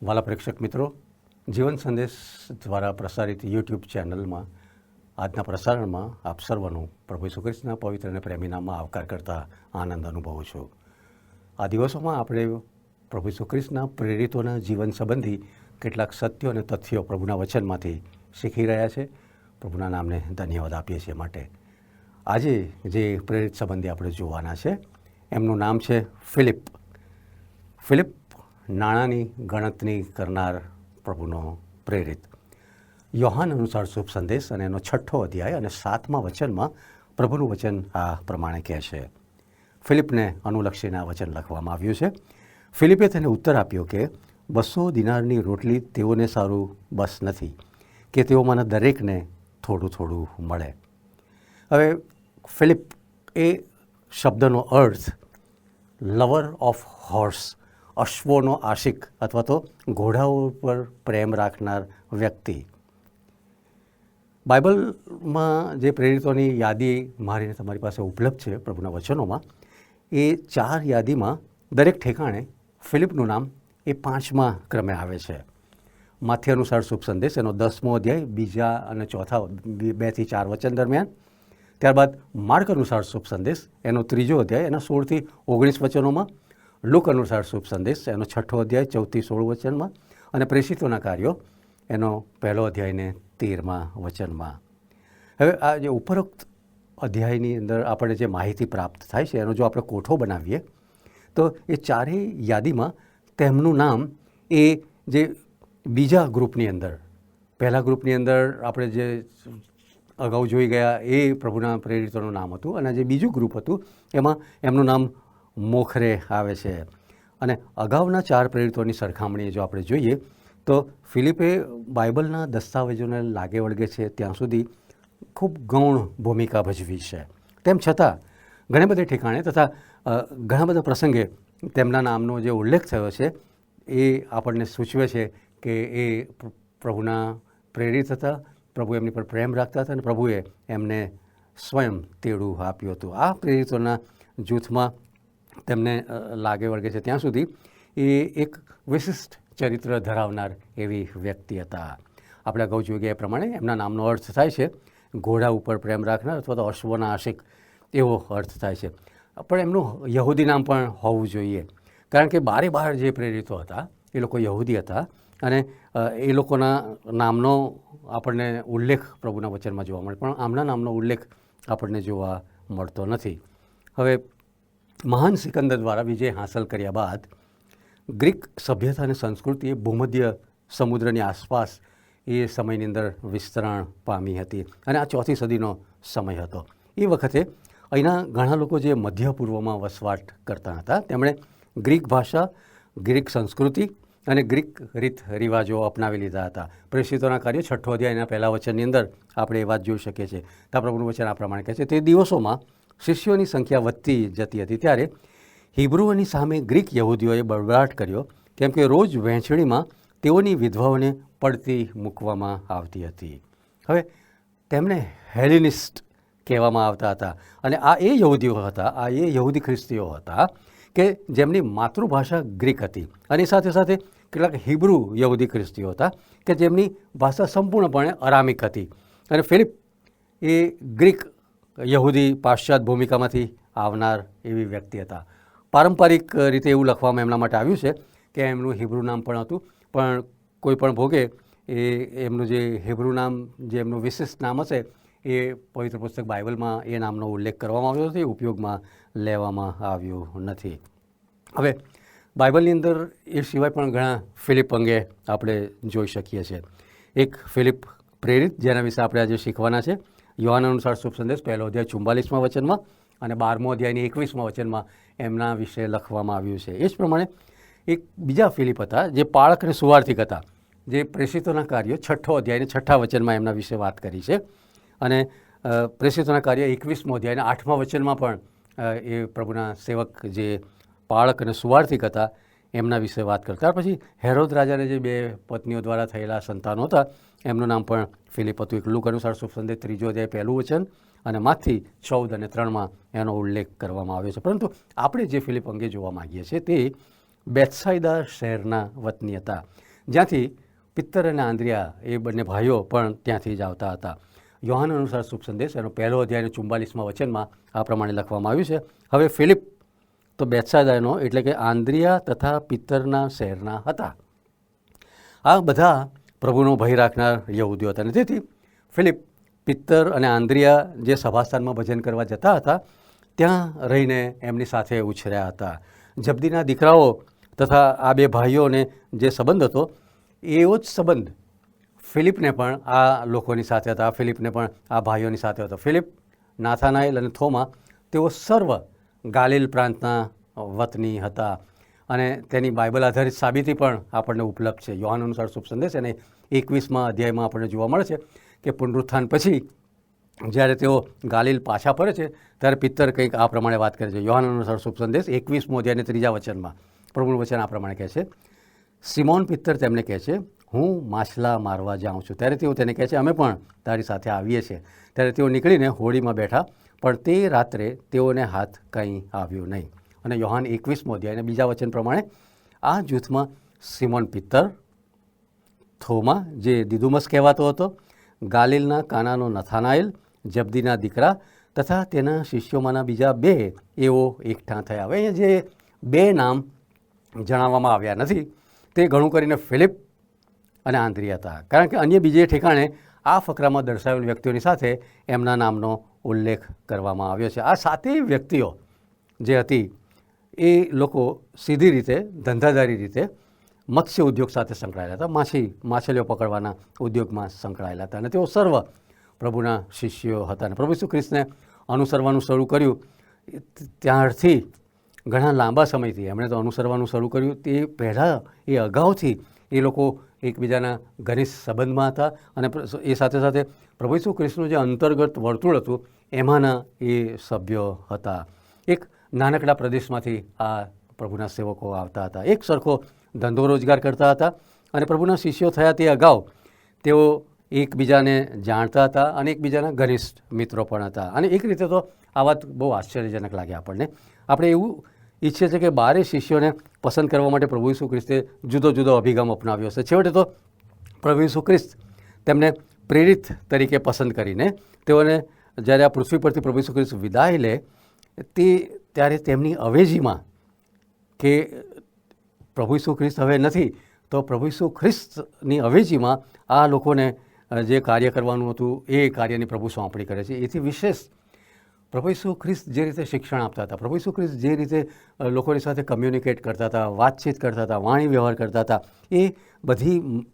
વાલા પ્રેક્ષક મિત્રો, જીવન સંદેશ દ્વારા પ્રસારિત યુટ્યુબ ચેનલમાં આજના પ્રસારણમાં આપ સર્વનું પ્રભુ ઈસુ ખ્રિસ્તના પવિત્ર અને પ્રેમી નામમાં આવકાર કરતા આનંદ અનુભવું છું. આ દિવસોમાં આપણે પ્રભુ ઈસુ ખ્રિસ્તના પ્રેરિતોના જીવન સંબંધી કેટલાક સત્યો અને તથ્યો પ્રભુના વચનમાંથી શીખી રહ્યા છે. પ્રભુના નામને ધન્યવાદ આપીએ છીએ. માટે આજે જે પ્રેરિત સંબંધી આપણે જોવાના છે એમનું નામ છે ફિલિપ. ફિલિપ નાણાંની ગણતરી કરનાર પ્રભુનો પ્રેરિત. યોહાન અનુસાર શુભ સંદેશ અને એનો 6 અધ્યાય અને 7મા વચનમાં પ્રભુનું વચન આ પ્રમાણે કહે છે. ફિલિપને અનુલક્ષીને આ વચન લખવામાં આવ્યું છે. ફિલિપે તેને ઉત્તર આપ્યો કે 200 દિનારની રોટલી તેઓને સારું બસ નથી કે તેઓમાંના દરેકને થોડું થોડું મળે. હવે ફિલિપ એ શબ્દનો અર્થ લવર ઓફ હોર્સ, અશ્વોનો આશિક અથવા તો ઘોડાઓ પર પ્રેમ રાખનાર વ્યક્તિ. બાઇબલમાં જે પ્રેરિતોની યાદી મારીને તમારી પાસે ઉપલબ્ધ છે પ્રભુના વચનોમાં, એ 4 યાદીમાં દરેક ઠેકાણે ફિલિપનું નામ એ 5મા ક્રમે આવે છે. માથે અનુસાર શુભ સંદેશ એનો 10મો અધ્યાય 2 અને 2 થી 4 વચન દરમિયાન. ત્યારબાદ માર્ક અનુસાર શુભ સંદેશ એનો 3 અધ્યાય એના 16 થી 19 વચનોમાં. લુક અનુસાર શુભ સંદેશ એનો 6 અધ્યાય 14 થી 16 વચનમાં. અને પ્રેષિતોના કાર્યો એનો 1 અધ્યાયને 13મા વચનમાં. હવે આ જે ઉપરોક્ત અધ્યાયની અંદર આપણે જે માહિતી પ્રાપ્ત થાય છે એનો જો આપણે કોઠો બનાવીએ તો એ ચારેય યાદીમાં તેમનું નામ એ જે બીજા ગ્રુપની અંદર, પહેલા ગ્રુપની અંદર આપણે જે અગાઉ જોઈ ગયા એ પ્રભુના પ્રેરિતોનું નામ હતું, અને જે બીજું ગ્રુપ હતું એમાં એમનું નામ મોખરે આવે છે. અને અગાઉના 4 પ્રેરિતોની સરખામણીએ જો આપણે જોઈએ તો ફિલિપે બાઇબલના દસ્તાવેજોને લાગે વળગે છે ત્યાં સુધી ખૂબ ગૌણ ભૂમિકા ભજવી છે. તેમ છતાં ઘણી બધી ઠેકાણે તથા ઘણા બધા પ્રસંગે તેમના નામનો જે ઉલ્લેખ થયો છે એ આપણને સૂચવે છે કે એ પ્રભુના પ્રેરિત હતા, પ્રભુ એમની પર પ્રેમ રાખતા હતા અને પ્રભુએ એમને સ્વયં તેડું આપ્યું હતું. આ પ્રેરિતોના જૂથમાં તેમને લાગે વળગે છે ત્યાં સુધી એ એક વિશિષ્ટ ચરિત્ર ધરાવનાર એવી વ્યક્તિ હતા. આપણે અગાઉ જોઈ ગયા એ પ્રમાણે એમના નામનો અર્થ થાય છે ઘોડા ઉપર પ્રેમ રાખનાર અથવા તો અશ્વના આશિક, એવો અર્થ થાય છે. પણ એમનું યહૂદી નામ પણ હોવું જોઈએ, કારણ કે 12 જે પ્રેરિતો હતા એ લોકો યહૂદી હતા અને એ લોકોના નામનો આપણને ઉલ્લેખ પ્રભુના વચનમાં જોવા મળે, પણ આમના નામનો ઉલ્લેખ આપણને જોવા મળતો નથી. હવે મહાન સિકંદર દ્વારા વિજય હાંસલ કર્યા બાદ ગ્રીક સભ્યતા અને સંસ્કૃતિ એ ભૂમધ્ય સમુદ્રની આસપાસ એ સમયની અંદર વિસ્તરણ પામી હતી અને આ 4થી સદીનો સમય હતો. એ વખતે અહીંના ઘણા લોકો જે મધ્ય પૂર્વમાં વસવાટ કરતા હતા તેમણે ગ્રીક ભાષા, ગ્રીક સંસ્કૃતિ અને ગ્રીક રીત રિવાજો અપનાવી લીધા હતા. પ્રેષિતોના કાર્યો 6 અધ્યાયના 1 વચનની અંદર આપણે એ વાત જોઈ શકીએ છીએ. ત્યાં પ્રભુનું વચન આ પ્રમાણે કહે છે, તે દિવસોમાં શિષ્યોની સંખ્યા વધતી જતી હતી ત્યારે હિબ્રુઓની સામે ગ્રીક યહૂદીઓએ બળબડાટ કર્યો, કેમ કે રોજ વહેંચણીમાં તેઓની વિધવાઓને પડતી મૂકવામાં આવતી હતી. હવે તેમને હેલિનિસ્ટ કહેવામાં આવતા હતા અને આ એ યહૂદીઓ હતા, આ એ યહૂદી ખ્રિસ્તીઓ હતા કે જેમની માતૃભાષા ગ્રીક હતી અને સાથે સાથે કેટલાક હિબ્રુ યહૂદી ખ્રિસ્તીઓ હતા કે જેમની ભાષા સંપૂર્ણપણે અરામિક હતી. અને ફિલિપ એ ગ્રીક યહૂદી પાશ્ચાત્ય ભૂમિકામાંથી આવનાર એવી વ્યક્તિ હતા. પારંપરિક રીતે એવું લખવામાં એમના માટે આવ્યું છે કે એમનું હિબ્રુ નામ પણ હતું, પણ કોઈ પણ ભોગે એ એમનું જે હિબ્રુ નામ, જે એમનું વિશિષ્ટ નામ હશે એ પવિત્ર પુસ્તક બાઇબલમાં એ નામનો ઉલ્લેખ કરવામાં આવ્યો નથી, ઉપયોગમાં લેવામાં આવ્યો નથી. હવે બાઇબલની અંદર એ સિવાય પણ ઘણા ફિલિપ અંગે આપણે જોઈ શકીએ છીએ. એક ફિલિપ પ્રેરિત જેના વિશે આપણે આજે શીખવાના છે. યોહાન અનુસાર શુભ સંદેશ 1 અધ્યાય 44મા વચનમાં અને 12મો અધ્યાયની 21મા વચનમાં એમના વિશે લખવામાં આવ્યું છે. એ જ પ્રમાણે એક બીજા ફિલિપ હતા જે પાળક અને સુવાર્થિક હતા, જે પ્રેષિતોના કાર્યો 6 અધ્યાયને 6 વચનમાં એમના વિશે વાત કરી છે. અને પ્રેષિતોના કાર્ય 21મો અધ્યાયના 8મા વચનમાં પણ એ પ્રભુના સેવક જે પાળક અને સુવાર્થિક હતા એમના વિશે વાત કરતા. પછી હેરોદ રાજાને જે 2 પત્નીઓ દ્વારા થયેલા સંતાનો હતા એમનું નામ પણ ફિલિપ હતું. એક લુક અનુસાર શુભ સંદેશ 3 અધ્યાય 1 વચન અને માથી 14 અને 3માં એનો ઉલ્લેખ કરવામાં આવ્યો છે. પરંતુ આપણે જે ફિલિપ અંગે જોવા માગીએ છીએ તે બેથસાઇદા શહેરના વતની હતા, જ્યાંથી પિત્તર અને આંદ્રિયા એ બંને ભાઈઓ પણ ત્યાંથી જ આવતા હતા. યોહાન અનુસાર શુભ સંદેશ એનો 1 અધ્યાયનો 44માં વચનમાં આ પ્રમાણે લખવામાં આવ્યું છે. હવે ફિલિપ તો બેથસાદાનો એટલે કે આંદ્રિયા તથા પિત્તરના શહેરના હતા. આ બધા પ્રભુનો ભય રાખનાર યહૂદીઓ હતા અને તેથી ફિલિપ પિત્તર અને આંદ્રિયા જે સભાસ્થાનમાં ભજન કરવા જતા હતા ત્યાં રહીને એમની સાથે ઉછર્યા હતા. જબદીના દીકરાઓ તથા આ બે ભાઈઓને જે સંબંધ હતો એવો જ સંબંધ ફિલિપને પણ આ લોકોની સાથે હતા. ફિલિપને પણ આ ભાઈઓની સાથે હતો. ફિલિપ, નાથાનાએલ અને થોમા તેઓ સર્વ ગાલિલ પ્રાંતના વતની હતા અને તેની બાઇબલ આધારિત સાબિતી પણ આપણને ઉપલબ્ધ છે. યોહાન અનુસાર શુભ સંદેશ અને 21મા અધ્યાયમાં આપણને જોવા મળે છે કે પુનરુત્થાન પછી જ્યારે તેઓ ગાલિલ પાછા ફરે છે ત્યારે પિત્તર કંઈક આ પ્રમાણે વાત કરે છે. યોહાન અનુસાર શુભ સંદેશ 21મો અધ્યાયને 3જા વચનમાં પ્રભુનું વચન આ પ્રમાણે કહે છે, સિમોન પિત્તર તેમને કહે છે, હું માછલા મારવા જાઉં છું. ત્યારે તેઓ તેને કહે છે, અમે પણ તારી સાથે આવીએ છીએ. ત્યારે તેઓ નીકળીને હોડીમાં બેઠા, પણ તે રાત્રે તેઓને હાથ કંઈ આવ્યું નહીં. અને યોહાન 21મો અધ્યાય અને 2જા વચન પ્રમાણે આ જૂથમાં સિમોન પિત્તર, થોમા જે દિદુમસ કહેવાતો હતો, ગાલિલના કાનાનો નથાનાએલ, જબદીના દીકરા તથા તેના શિષ્યોમાંના બીજા 2 એવો એકઠા થયા. હવે અહીંયા જે 2 નામ જણાવવામાં આવ્યા નથી તે ઘણું કરીને ફિલિપ અને આંદ્રિયા હતા, કારણ કે અન્ય બીજે ઠેકાણે આ ફકરામાં દર્શાવેલ વ્યક્તિઓની સાથે એમના નામનો ઉલ્લેખ કરવામાં આવ્યો છે. આ 7 વ્યક્તિઓ જે હતી એ લોકો સીધી રીતે ધંધાદારી રીતે મત્સ્ય ઉદ્યોગ સાથે સંકળાયેલા હતા, માછલીઓ પકડવાના ઉદ્યોગમાં સંકળાયેલા હતા અને તેઓ સર્વ પ્રભુના શિષ્યો હતા. અને પ્રભુ ઈસુ ખ્રિસ્તને અનુસરવાનું શરૂ કર્યું ત્યારથી ઘણા લાંબા સમયથી એમણે તો અનુસરવાનું શરૂ કર્યું. તે પહેલાં એ અગાઉથી એ લોકો એકબીજાના ઘનિષ્ઠ સંબંધમાં હતા અને એ સાથે સાથે પ્રભુ ઈસુ ખ્રિસ્તનું જે અંતર્ગત વર્તુળ હતું એમાંના એ સભ્યો હતા. એક નાનકડા પ્રદેશમાંથી આ પ્રભુના સેવકો આવતા હતા, એક સરખો ધંધો રોજગાર કરતા હતા અને પ્રભુના શિષ્યો થયા તે અગાઉ તેઓ એકબીજાને જાણતા હતા અને એકબીજાના ઘનિષ્ઠ મિત્રો પણ હતા. અને એક રીતે તો આ વાત બહુ આશ્ચર્યજનક લાગે આપણને. આપણે એવું ઈચ્છીએ છીએ કે 12 શિષ્યોને પસંદ કરવા માટે પ્રભુ ઈસુ ખ્રિસ્તે જુદો જુદો અભિગમ અપનાવ્યો છે. છેવટે તો પ્રભુ ઈસુ ખ્રિસ્ત તેમને પ્રેરિત તરીકે પસંદ કરીને તેઓને જ્યારે આ પૃથ્વી પરથી પ્રભુ ઈસુ ખ્રિસ્ત વિદાય લે ત્યારે તેમની અવેજીમાં કે પ્રભુ ઈસુ ખ્રિસ્ત હવે નથી તો પ્રભુ ઈસુ ખ્રિસ્તની અવેજીમાં આ લોકોને જે કાર્ય કરવાનું હતું એ કાર્યની પ્રભુ સોંપણી કરે છે. એથી વિશેષ પ્રભુ ઈસુ ખ્રિસ્ત જે રીતે શિક્ષણ આપતા હતા, પ્રભુ ઈસુ ખ્રિસ્ત જે રીતે લોકોની સાથે કમ્યુનિકેટ કરતા હતા, વાતચીત કરતા હતા, વાણી વ્યવહાર કરતા હતા, એ બધી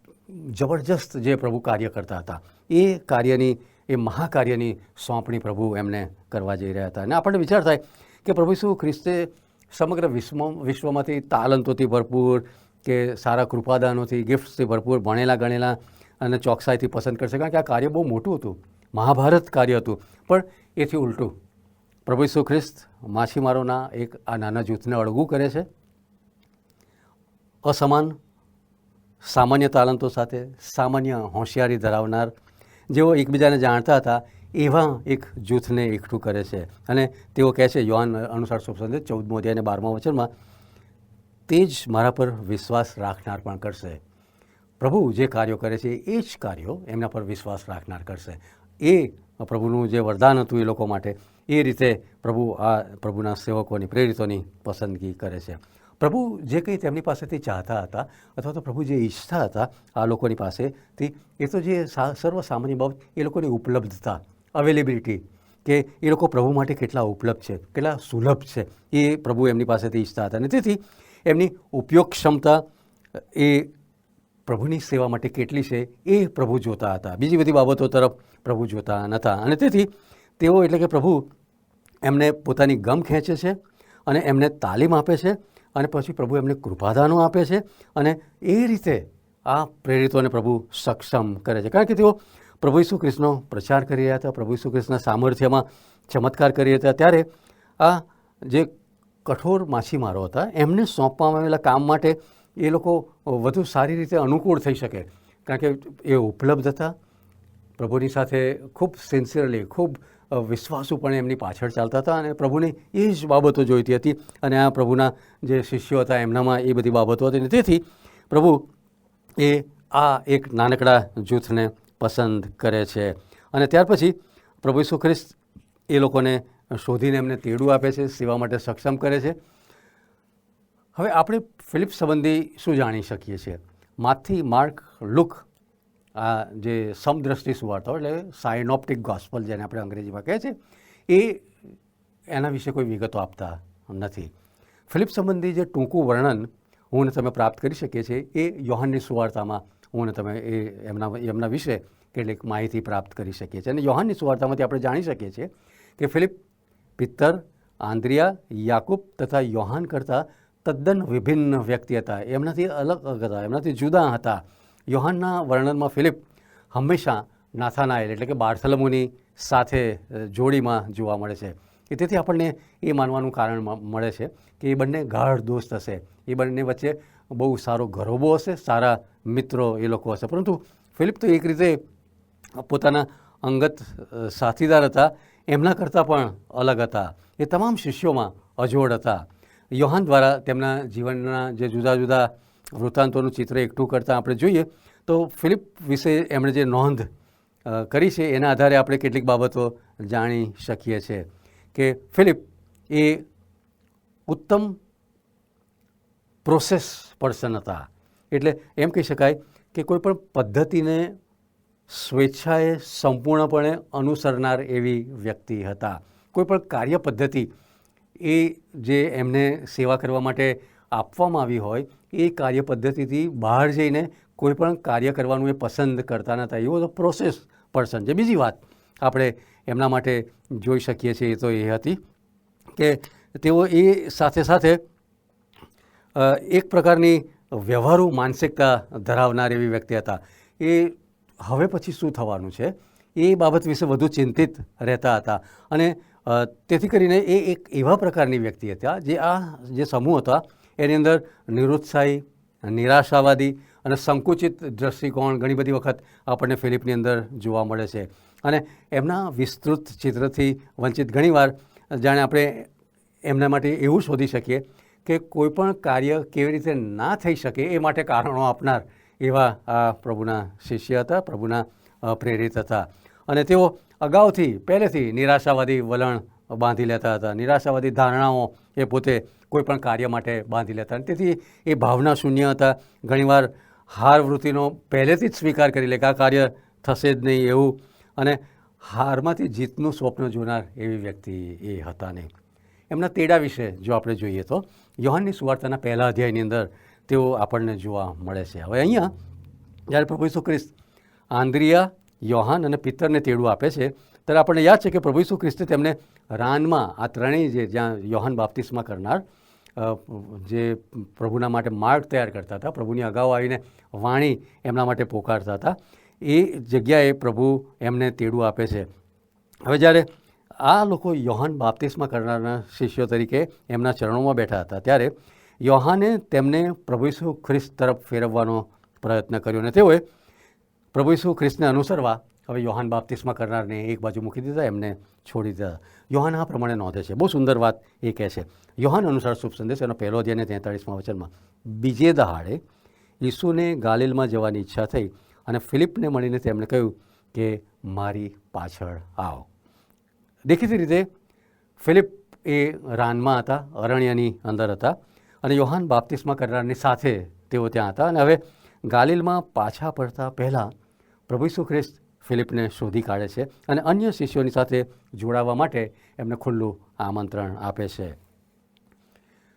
જબરજસ્ત જે પ્રભુ કાર્ય કરતા હતા એ કાર્યની, એ મહાકાર્યની સોંપણી પ્રભુ એમને કરવા જઈ રહ્યા હતા. અને આપણને વિચાર થાય કે પ્રભુ ઈસુ ખ્રિસ્તે સમગ્ર વિશ્વમાંથી તાલંતોથી ભરપૂર કે સારા કૃપાદાનોથી, ગિફ્ટ્સથી ભરપૂર, ભણેલા ગણેલા અને ચોકસાઈથી પસંદ કરશે, કારણ કે આ કાર્ય બહુ મોટું હતું, મહાભારત કાર્ય હતું. પણ એથી ઉલટું પ્રભુ ઈસુ ખ્રિસ્ત માછીમારોના એક આ નાના જૂથને અળગું કરે છે. અસમાન સામાન્ય તાલંતો સાથે સામાન્ય હોશિયારી ધરાવનાર જેઓ એકબીજાને જાણતા હતા એવા એક જૂથને એકઠું કરે છે. અને તેઓ કહે છે યોહાન અનુસાર શુભ સંદેશ 14મો અધ્યાય અને 12મા વચનમાં, તે જ મારા પર વિશ્વાસ રાખનાર પણ કરશે. પ્રભુ જે કાર્યો કરે છે એ જ કાર્યો એમના પર વિશ્વાસ રાખનાર કરશે. એ પ્રભુનું જે વરદાન હતું એ લોકો માટે, એ રીતે પ્રભુ આ પ્રભુના સેવકોની, પ્રેરિતોની પસંદગી કરે છે. પ્રભુ જે કંઈ તેમની પાસેથી ચાહતા હતા અથવા તો પ્રભુ જે ઈચ્છતા હતા આ લોકોની પાસેથી, એ તો જે સર્વસામાન્ય બાબત, એ લોકોની ઉપલબ્ધતા, અવેલેબિલિટી, કે એ લોકો પ્રભુ માટે કેટલા ઉપલબ્ધ છે, કેટલા સુલભ છે, એ પ્રભુ એમની પાસેથી ઈચ્છતા હતા. અને તેથી એમની ઉપયોગ ક્ષમતા એ પ્રભુની સેવા માટે કેટલી છે એ પ્રભુ જોતા હતા. બીજી બધી બાબતો તરફ પ્રભુ જોતા નહોતા. અને તેથી તેઓ એટલે કે પ્રભુ એમને પોતાની ગમ ખેંચે છે અને એમને તાલીમ આપે છે અને પછી પ્રભુ એમને કૃપાદાનો આપે છે અને એ રીતે આ પ્રેરિતોને પ્રભુ સક્ષમ કરે છે. કારણ કે તેઓ પ્રભુ ઈસુ ખ્રિસ્તનો પ્રચાર કરી રહ્યા હતા, પ્રભુ ઈસુ ખ્રિસ્તના સામર્થ્યમાં ચમત્કાર કરી રહ્યા હતા. ત્યારે આ જે કઠોર માછીમારો હતા એમને સોંપવામાં આવેલા કામ માટે એ લોકો વધુ સારી રીતે અનુકૂળ થઈ શકે, કારણ કે એ ઉપલબ્ધ હતા, પ્રભુની સાથે ખૂબ સિન્સિયરલી, ખૂબ વિશ્વાસુપણે એમની પાછળ ચાલતા હતા અને પ્રભુની એ જ બાબતો જોઈતી હતી. અને આ પ્રભુના જે શિષ્યો હતા એમનામાં એ બધી બાબતો હતી. અને તેથી પ્રભુ એ આ એક નાનકડા જૂથને પસંદ કરે છે અને ત્યાર પછી પ્રભુ ઈસુ ખ્રિસ્ત એ લોકોને શોધીને એમને તેડું આપે છે, સેવા માટે સક્ષમ કરે છે. હવે આપણે ફિલિપ સંબંધી શું જાણી શકીએ છીએ? માથી, માર્ક, લુક, આ જે સમદ્રષ્ટિ સુવાર્તાઓ એટલે સાયનોપ્ટિક ગોસ્પલ જેને આપણે અંગ્રેજીમાં કહે છે, એ એના વિશે કોઈ વિગતો આપતા નથી. ફિલિપ સંબંધી જે ટૂંકું વર્ણન હું ને તમે પ્રાપ્ત કરી શકીએ છીએ એ યોહાનની સુવાર્તામાં હું ને તમે એમના વિશે કેટલીક માહિતી પ્રાપ્ત કરી શકીએ છીએ. અને યોહાનની સુવાર્તામાંથી આપણે જાણી શકીએ છીએ કે ફિલિપ પિત્તર, આંદ્રિયા, યાકૂબ તથા યોહાન કરતાં તદ્દન વિભિન્ન વ્યક્તિ હતા. એમનાથી અલગ હતા, એમનાથી જુદા હતા. યોહાનના વર્ણનમાં ફિલિપ હંમેશા નાથાનાએલ એટલે કે બાર્થોલોમેવની સાથે જોડીમાં જોવા મળે છે. તેથી આપણને એ માનવાનું કારણ મળે છે કે એ બંને ગાઢ દોસ્ત હશે, એ બંને વચ્ચે બહુ સારો ઘરોબો હશે, સારા મિત્રો એ લોકો હશે. પરંતુ ફિલિપ તો એક રીતે પોતાના અંગત સાથીદાર હતા, એમના કરતાં પણ અલગ હતા. એ તમામ શિષ્યોમાં અજોડ હતા. યોહાન દ્વારા તેમના જીવનના જે જુદા જુદા વૃત્તાંતોનું ચિત્ર એકઠું કરતાં આપણે જોઈએ તો ફિલિપ વિશે એમણે જે નોંધ કરી છે એના આધારે આપણે કેટલીક બાબતો જાણી શકીએ છીએ કે ફિલિપ એ ઉત્તમ પ્રોસેસ પર્સન હતા. એટલે એમ કહી શકાય કે કોઈ પણ પદ્ધતિને સ્વેચ્છાએ સંપૂર્ણપણે અનુસરનાર એવી વ્યક્તિ હતા. કોઈ પણ કાર્ય પદ્ધતિ એ જે એમને સેવા કરવા માટે આપવામાં આવી હોય એ કાર્ય પદ્ધતિથી બહાર જઈને કોઈ પણ કાર્ય કરવાનું એ પસંદ કરતા નહોતા. એવો તો પ્રોસેસ પર્સન છે. બીજી વાત આપણે એમના માટે જોઈ શકીએ છીએ તો એ હતી કે તેઓ એ સાથે સાથે એક પ્રકારની વ્યવહારુ માનસિકતા ધરાવનાર એવી વ્યક્તિ હતા. એ હવે પછી શું થવાનું છે એ બાબત વિશે વધુ ચિંતિત રહેતા હતા અને તેથી કરીને એ એક એવા પ્રકારની વ્યક્તિ હતા જે આ જે સમૂહ હતા એની અંદર નિરુત્સાહી, નિરાશાવાદી અને સંકુચિત દૃષ્ટિકોણ ઘણી બધી વખત આપણને ફિલિપની અંદર જોવા મળે છે. અને એમના વિસ્તૃત ચિત્રથી વંચિત ઘણીવાર જાણે આપણે એમના માટે એવું શોધી શકીએ કે કોઈ પણ કાર્ય કેવી રીતે ના થઈ શકે એ માટે કારણો આપનાર એવા આ પ્રભુના શિષ્ય હતા, પ્રભુના પ્રેરિત હતા. અને તેઓ અગાઉથી પહેલેથી નિરાશાવાદી વલણ બાંધી લેતા હતા, નિરાશાવાદી ધારણાઓ એ પોતે કોઈ પણ કાર્ય માટે બાંધી લેતા. અને તેથી એ ભાવના શૂન્ય હતા. ઘણીવાર હાર વૃત્તિનો પહેલેથી જ સ્વીકાર કરી લે કે આ કાર્ય થશે જ નહીં એવું, અને હારમાંથી જીતનું સ્વપ્ન જોનાર એવી વ્યક્તિ એ હતા નહીં. એમના તેડા વિશે જો આપણે જોઈએ તો યોહાનની સુવાર્તાના પહેલા અધ્યાયની અંદર તેઓ આપણને જોવા મળે છે. હવે અહીંયા જ્યારે પ્રભુ ઈસુ ખ્રિસ્ત આંદ્રિયા, યોહાન અને પિત્તરને તેડું આપે છે ત્યારે આપણને યાદ છે કે પ્રભુ ઈસુ ખ્રિસ્તે તેમને રાનમાં આ ત્રણેય જે જ્યાં યોહાન બાપ્તિસ્મા કરનાર જે પ્રભુના માટે માર્ગ તૈયાર કરતા હતા, પ્રભુની અગાઉ આવીને વાણી એમના માટે પોકારતા હતા, એ જગ્યાએ પ્રભુ એમને તેડું આપે છે. હવે જ્યારે આ લોકો યોહાન બાપ્તિસ્મા કરનારના શિષ્યો તરીકે એમના ચરણોમાં બેઠા હતા ત્યારે યોહાને તેમને પ્રભુ ઈસુ ખ્રિસ્ત તરફ ફેરવવાનો પ્રયત્ન કર્યો અને તેઓએ પ્રભુ ઈસુ ખ્રિસ્તને અનુસરવા હવે યોહાન બાપ્તિસ્મા કરનારને એક બાજુ મૂકી દીધા, એમને છોડી દીધા. યોહાન આ પ્રમાણે નોંધે છે, બહુ સુંદર વાત એ કહે છે. યોહાન અનુસાર શુભ સંદેશ એનો પહેલો અધ્યાય 43મા વચનમાં બીજે દહાડે ઈસુને ગાલિલમાં જવાની ઈચ્છા થઈ અને ફિલિપને મળીને તેમણે કહ્યું કે મારી પાછળ આવો. દેખીતી રીતે ફિલિપ એ રાનમાં હતા, અરણ્યની અંદર હતા અને યોહાન બાપ્તિસ્મા કરનારની સાથે તેઓ ત્યાં હતા. અને હવે ગાલિલમાં પાછા પડતા પહેલાં પ્રભુ ઈસુ ખ્રિસ્ત ફિલિપને શોધી કાઢે છે અને અન્ય શિષ્યોની સાથે જોડાવા માટે એમને ખુલ્લું આમંત્રણ આપે છે.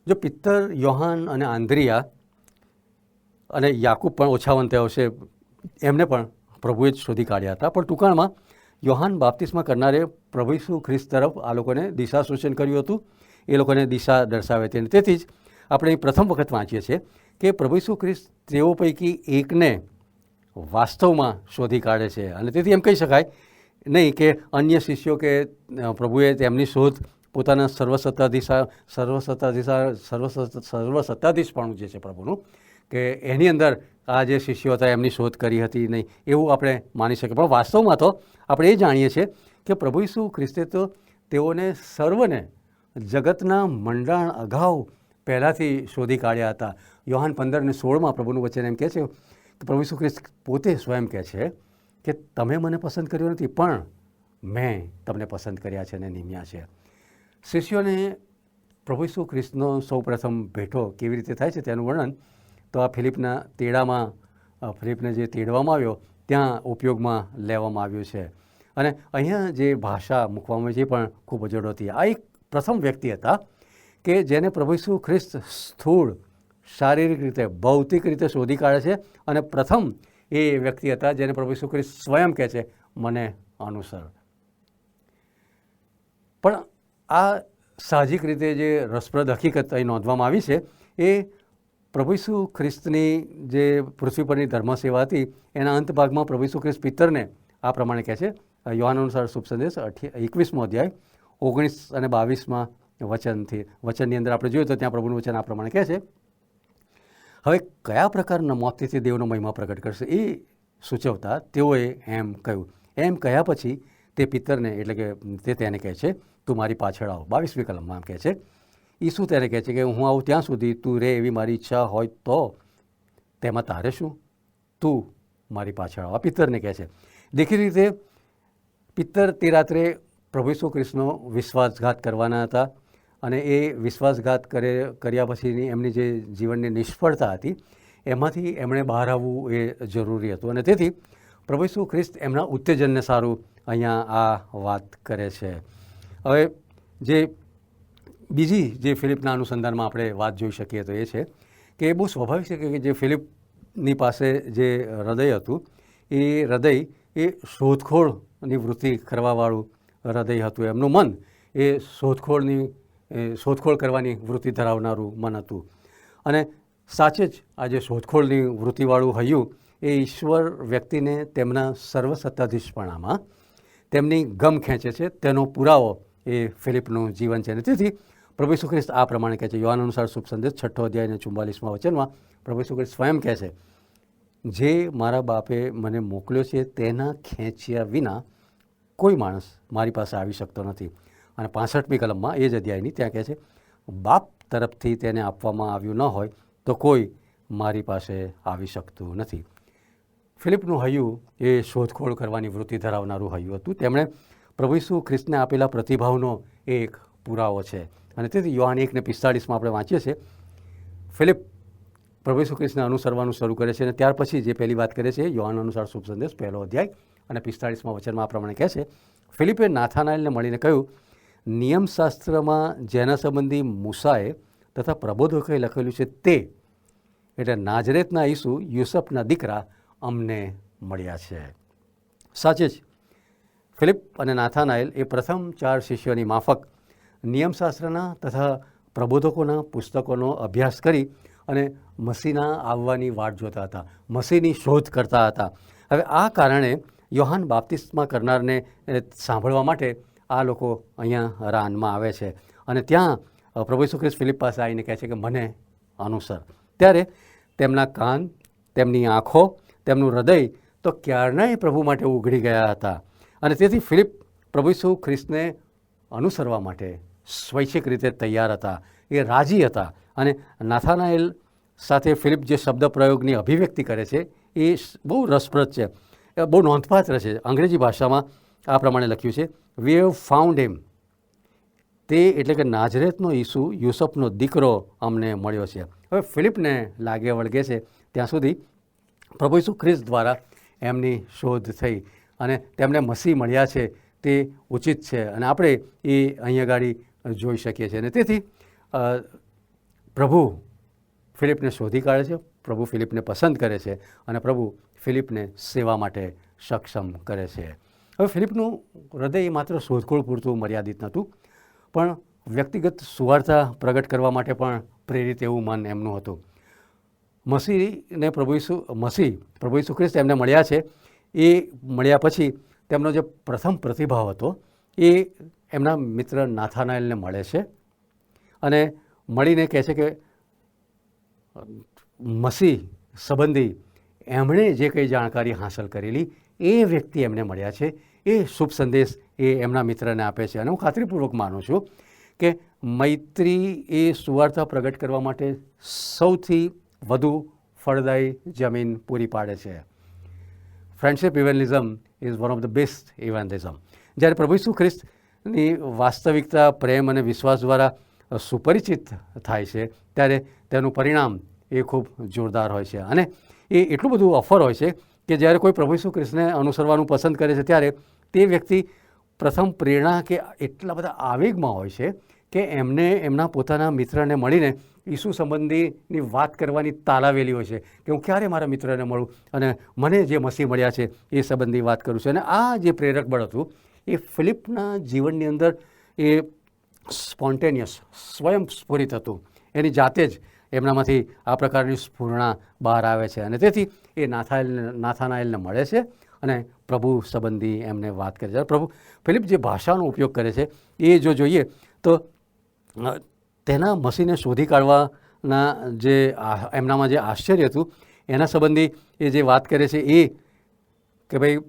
જો પિત્તર, યોહાન અને આંદ્રિયા અને યાકૂબ પણ ઓછા વંતે આવશે, એમને પણ પ્રભુએ જ શોધી કાઢ્યા હતા. પણ ટૂંકાણમાં યોહાન બાપ્તિસ્મા કરનારે પ્રભુ ઈસુ ખ્રિસ્ત તરફ આ લોકોને દિશા સૂચન કર્યું હતું, એ લોકોને દિશા દર્શાવે હતી. અને તેથી જ આપણે પ્રથમ વખત વાંચીએ છીએ કે પ્રભુ ઈસુ ખ્રિસ્ત તેઓ પૈકી એકને વાસ્તવમાં શોધી કાઢે છે. અને તેથી એમ કહી શકાય નહીં કે અન્ય શિષ્યો કે પ્રભુએ તેમની શોધ પોતાના સર્વસત્તાધીશપણું જે છે પ્રભુનું, કે એની અંદર આ જે શિષ્યો હતા એમની શોધ કરી હતી નહીં એવું આપણે માની શકીએ. પણ વાસ્તવમાં તો આપણે એ જાણીએ છીએ કે પ્રભુ ઈસુ ખ્રિસ્તે તો તેઓને સર્વને જગતના મંડાણ અગાઉ પહેલાંથી શોધી કાઢ્યા હતા. યોહાન 15:16 પ્રભુનું વચન એમ કહે છે કે પ્રભુ ઈસુ ખ્રિસ્ત પોતે સ્વયં કહે છે કે તમે મને પસંદ કર્યો નથી, પણ મેં તમને પસંદ કર્યા છે અને નિમ્યા છે. શિષ્યોને પ્રભુ ઈસુ ખ્રિસ્તનો સૌપ્રથમ ભેટો કેવી રીતે થાય છે તેનું વર્ણન તો આ ફિલિપના તેડામાં ફિલિપને જે તેડવામાં આવ્યો ત્યાં ઉપયોગમાં લેવામાં આવ્યું છે. અને અહીંયા જે ભાષા મૂકવામાં આવી છે એ પણ ખૂબ અજોડ હતી. આ એક પ્રથમ વ્યક્તિ હતા કે જેને પ્રભુ ઈસુ ખ્રિસ્ત સ્થૂળ શારીરિક રીતે ભૌતિક રીતે શોધી કાઢે છે અને પ્રથમ એ વ્યક્તિ હતા જેને પ્રભુ ઈસુ ખ્રિસ્ત સ્વયં કહે છે મને અનુસર. પણ આ સાહજિક રીતે જે રસપ્રદ હકીકત અહીં નોંધવામાં આવી છે એ પ્રભુ ઈસુ ખ્રિસ્તની જે પૃથ્વી પરની ધર્મ સેવા હતી એના અંત ભાગમાં પ્રભુ ઈસુ ખ્રિસ્ત પિત્તરને આ પ્રમાણે કહે છે. યોહાન અનુસાર શુભ સંદેશ 21મો અધ્યાય 19 અને 22માં વચનની અંદર આપણે જોઈએ તો ત્યાં પ્રભુનું વચન આ પ્રમાણે કહે છે, હવે કયા પ્રકારના મોતથી દેવનો મહિમા પ્રગટ કરશે એ સૂચવતા તેઓએ એમ કહ્યું. એમ કહ્યા પછી તે પિત્તરને એટલે કે તે તેને કહે છે તું મારી પાછળ આવ. 22મી કલમમાં કહે છે ઈસુ તેને કહે છે કે હું આવું ત્યાં સુધી તું રે એવી મારી ઈચ્છા હોય તો તેમાં તારે શું, તું મારી પાછળ આવ. પિત્તરને કહે છે. દેખીતી રીતે પિત્તર તે રાત્રે પ્રભુ ઈસુ ખ્રિસ્તનો વિશ્વાસઘાત કરવાના હતા અને એ વિશ્વાસઘાત કર્યા પછીની એમની જે જીવનની નિષ્ફળતા હતી એમાંથી એમણે બહાર આવવું એ જરૂરી હતું. અને તેથી પ્રભુ ઈસુ ખ્રિસ્ત એમના ઉત્તેજનને સારું અહીંયા આ વાત કરે છે. હવે જે બીજી જે ફિલિપના અનુસંધાનમાં આપણે વાત જોઈ શકીએ તો એ છે કે એ બહુ સ્વાભાવિક છે કે જે ફિલિપની પાસે જે હૃદય હતું એ હૃદય એ શોધખોળની વૃત્તિ કરવાવાળું હૃદય હતું. એમનું મન એ શોધખોળ કરવાની વૃત્તિ ધરાવનારું મન હતું. અને સાચે જ આ જે શોધખોળની વૃત્તિવાળું હૈયું એ ઈશ્વર વ્યક્તિને તેમના સર્વસત્તાધીશપણામાં તેમની ગમ ખેંચે છે તેનો પુરાવો એ ફિલિપનું જીવન છે. અને તેથી પ્રભુ ઈસુ ખ્રિસ્ત આ પ્રમાણે કહે છે. યોહાન અનુસાર શુભ સંદેશ 6 અધ્યાય અને 44મા વચનમાં પ્રભુ ઈસુ ખ્રિસ્ત સ્વયં કહે છે જે મારા બાપે મને મોકલ્યો છે તેના ખેંચ્યા વિના કોઈ માણસ મારી પાસે આવી શકતો નથી. અને 65મી કલમમાં એ જ અધ્યાયની ત્યાં કહે છે બાપ તરફથી તેને આપવામાં આવ્યું ન હોય તો કોઈ મારી પાસે આવી શકતું નથી. ફિલિપનું હૈયું એ શોધખોળ કરવાની વૃત્તિ ધરાવનારું હૈયું હતું. તેમણે પ્રભુ ઈસુ ખ્રિસ્તને આપેલા પ્રતિભાવનો એક પુરાવો છે. અને તેથી યોહાન 1:45માં આપણે વાંચીએ છીએ ફિલિપ પ્રભુ ઈસુ ખ્રિસ્તને અનુસરવાનું શરૂ કરે છે. અને ત્યાર પછી જે પહેલી વાત કરે છે યોહાન અનુસાર શુભ સંદેશ 1 અધ્યાય અને 45મા વચનમાં આ પ્રમાણે કહે છે ફિલિપે નાથાનાએલને મળીને કહ્યું નિયમશાસ્ત્રમાં જેના સંબંધી મૂસાએ તથા પ્રબોધકોએ લખેલું છે તે એટલે નાઝરેતના ઈસુ યુસફના દીકરા અમને મળ્યા છે. સાચે જ ફિલિપ અને નાથાનાએલ એ પ્રથમ 4 શિષ્યોની માફક નિયમશાસ્ત્રના તથા પ્રબોધકોના પુસ્તકોનો અભ્યાસ કરી અને મસીહના આવવાની વાટ જોતા હતા, મસીહની શોધ કરતા હતા. હવે આ કારણે યોહાન બાપ્તિસ્મા કરનારને સાંભળવા માટે આ લોકો અહીંયા રાનમાં આવે છે. અને ત્યાં પ્રભુ ઈસુ ખ્રિસ્ત ફિલિપ પાસે આવીને કહે છે કે મને અનુસર. ત્યારે તેમના કાન, તેમની આંખો, તેમનું હૃદય તો ક્યારનાય પ્રભુ માટે ઉઘડી ગયા હતા. અને તેથી ફિલિપ પ્રભુ ઈસુ ખ્રિસ્તને અનુસરવા માટે સ્વૈચ્છિક રીતે તૈયાર હતા, એ રાજી હતા. અને નાથાનાએલ સાથે ફિલિપ જે શબ્દ પ્રયોગની અભિવ્યક્તિ કરે છે એ બહુ રસપ્રદ છે, બહુ નોંધપાત્ર છે. અંગ્રેજી ભાષામાં આ પ્રમાણે લખ્યું છે વી હેવ ફાઉન્ડ હિમ. તે એટલે કે નાઝરેતનો ઈસુ યુસફનો દીકરો અમને મળ્યો છે. હવે ફિલિપને લાગે વળગે છે ત્યાં સુધી પ્રભુ ઈસુ ખ્રિસ્ત દ્વારા એમની શોધ થઈ અને તેમને મસીહ મળ્યા છે તે ઉચિત છે. અને આપણે એ અહીંયા ગાડી જોઈ શકીએ છીએ. અને તેથી પ્રભુ ફિલિપને શોધી કાઢે છે, પ્રભુ ફિલિપને પસંદ કરે છે અને પ્રભુ ફિલિપને સેવા માટે સક્ષમ કરે છે. હવે ફિલિપનું હૃદય માત્ર શોધખોળ પૂરતું મર્યાદિત નહોતું, પણ વ્યક્તિગત સુવાર્તા પ્રગટ કરવા માટે પણ પ્રેરિત એવું મન એમનું હતું. પ્રભુ ઈસુ ખ્રિસ્ત એમને મળ્યા છે. એ મળ્યા પછી તેમનો જે પ્રથમ પ્રતિભાવ હતો એ એમના મિત્ર નાથાનાએલને મળે છે અને મળીને કહે છે કે મસીહ સંબંધી એમણે જે કંઈ જાણકારી હાંસલ કરેલી એ વ્યક્તિ એમને મળ્યા છે. એ શુભ સંદેશ એ એમના મિત્રને આપે છે. અને હું ખાતરીપૂર્વક માનું છું કે મૈત્રી એ સુવાર્તા પ્રગટ કરવા માટે સૌથી વધુ ફળદાયી જમીન પૂરી પાડે છે. Friendship evangelism is one of the best evangelism. જ્યારે પ્રભુ ઈસુ ખ્રિસ્તની વાસ્તવિકતા પ્રેમ અને વિશ્વાસ દ્વારા સુપરિચિત થાય છે ત્યારે તેનું પરિણામ એ ખૂબ જોરદાર હોય છે. અને એ એટલું બધું ઓફર હોય છે કે જ્યારે કોઈ પ્રભુ ઈસુ ખ્રિસ્તને અનુસરવાનું પસંદ કરે છે ત્યારે તે વ્યક્તિ પ્રથમ પ્રેરણા કે એટલા બધા આવેગમાં હોય છે કે એમને એમના પોતાના મિત્રને મળીને ઈસુ સંબંધીની વાત કરવાની તાલાવેલી હોય છે કે હું ક્યારે મારા મિત્રને મળું અને મને જે મસીહ મળ્યા છે એ સંબંધી વાત કરું છું. અને આ જે પ્રેરક બળ હતું એ ફિલિપના જીવનની અંદર એ સ્પોન્ટેનિયસ સ્વયંસ્ફુરિત હતું. એની જાતે જ એમનામાંથી આ પ્રકારની સ્ફૂર્ણા બહાર આવે છે અને તેથી એ નાથાનાએલને મળે છે અને પ્રભુ સંબંધી એમને વાત કરે છે. પ્રભુ ફિલિપ જે ભાષાનો ઉપયોગ કરે છે એ જો જોઈએ તો તેના મસીને શોધી કાઢવાના જે એમનામાં જે આશ્ચર્ય હતું એના સંબંધી એ જે વાત કરે છે એ કે ભાઈ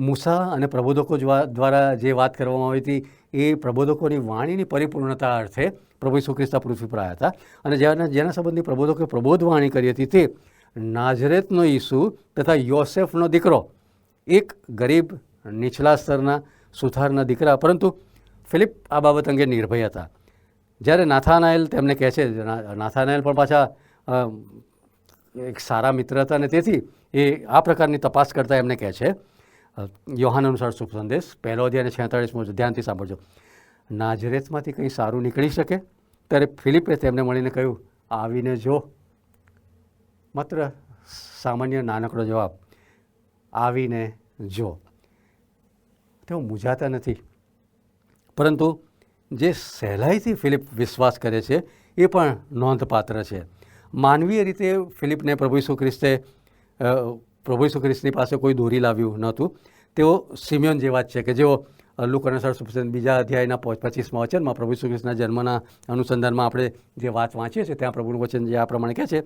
મૂસા અને પ્રબોધકો દ્વારા જે વાત કરવામાં આવી હતી એ પ્રબોધકોની વાણીની પરિપૂર્ણતા અર્થે પ્રભુ ઈસુ ખ્રિસ્ત પૃથ્વી પર આવ્યા હતા. અને જેના સંબંધી પ્રબોધકોએ પ્રબોધવાણી કરી હતી તે નાઝરેતનો ઈસુ તથા યોસેફનો દીકરો, એક ગરીબ નીચલા સ્તરના સુથારના દીકરા, પરંતુ ફિલિપ આ બાબત અંગે નિર્ભય હતા. જ્યારે નાથાનાએલ તેમને કહે છે, નાથાનાએલ પણ પાછા એક સારા મિત્ર હતા અને તેથી એ આ પ્રકારની તપાસ કરતાં એમને કહે છે, યોહાન અનુસાર શુભ સંદેશ 1 અધ્યાય અને 46 ધ્યાનથી સાંભળજો, નાઝરેતમાંથી કંઈ સારું નીકળી શકે? ત્યારે ફિલિપે તેમને મળીને કહ્યું, આવીને જો. માત્ર સામાન્ય નાનકડો જવાબ, આવીને જો. તેઓ મૂંઝાતા નથી, પરંતુ જે સહેલાઈથી ફિલિપ વિશ્વાસ કરે છે એ પણ નોંધપાત્ર છે. માનવીય રીતે ફિલિપને પ્રભુ ઈસુ ખ્રિસ્તની પાસે કોઈ દોરી લાવ્યું નહોતું. તેઓ સિમિયોન જેવા જ છે કે જેઓ લુક અનુસાર બીજા અધ્યાયના 25મા વચનમાં પ્રભુ ઈસુ ખ્રિસ્તના જન્મના અનુસંધાનમાં આપણે જે વાત વાંચીએ છીએ ત્યાં પ્રભુનું વચન જે આ પ્રમાણે કહે છે,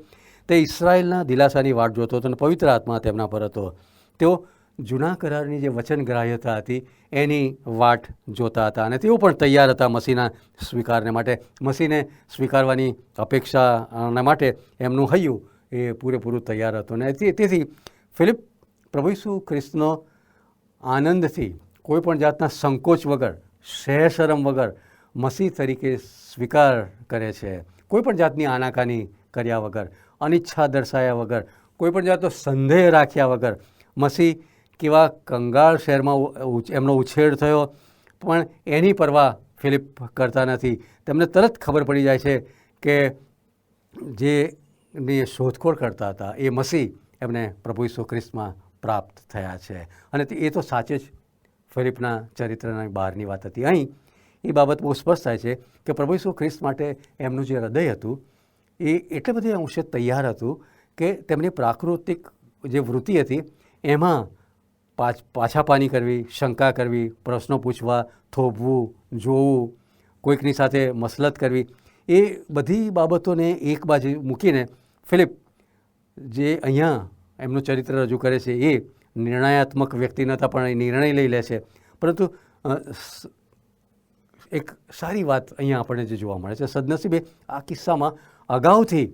તે ઇસરાયેલના દિલાસાની વાટ જોતો હતો અને પવિત્ર આત્મા તેમના પર હતો. તેઓ જૂના કરારની જે વચનગ્રાહ્યતા હતી એની વાટ જોતા હતા અને તેઓ પણ તૈયાર હતા મસીહના સ્વીકારને માટે. મસીહને સ્વીકારવાની અપેક્ષાના માટે એમનું હૈયું એ પૂરેપૂરું તૈયાર હતું. અને તેથી ફિલિપ પ્રભુ ઈસુ ખ્રિસ્તનો આનંદથી કોઈ પણ જાતના સંકોચ વગર, શરમ વગર મસીહ તરીકે સ્વીકાર કરે છે. કોઈ પણ જાતની આનાકાની કર્યા વગર, અનિચ્છા દર્શાવ્યા વગર, કોઈ પણ જાતનો સંદેહ રાખ્યા વગર. મસીહ કેવા કંગાળ શહેરમાં એમનો ઉછેર થયો પણ એની પરવા ફિલિપ કરતા નથી. તેમને તરત ખબર પડી જાય છે કે જેની શોધખોળ કરતા હતા એ મસીહ એમને પ્રભુ ઈસુ ખ્રિસ્તમાં પ્રાપ્ત થયા છે. અને એ તો સાચે જ ફિલિપના ચરિત્રના બહારની વાત હતી. અહીં એ બાબત બહુ સ્પષ્ટ થાય છે કે પ્રભુ ઈસુ ખ્રિસ્ત માટે એમનું જે હૃદય હતું એ એટલે બધી અંશે તૈયાર હતું કે તેમની પ્રાકૃતિક જે વૃત્તિ હતી એમાં પાછાપાની કરવી, શંકા કરવી, પ્રશ્નો પૂછવા, થોભવું, જોવું, કોઈકની સાથે મસલત કરવી, એ બધી બાબતોને એક બાજુ મૂકીને ફિલિપ જે અહીંયા એમનું ચરિત્ર રજૂ કરે છે એ નિર્ણયાત્મક વ્યક્તિ નહોતા પણ એ નિર્ણય લઈ લે છે. પરંતુ એક સારી વાત અહીંયા આપણને જે જોવા મળે છે, સદનસીબે આ કિસ્સામાં અગાઉથી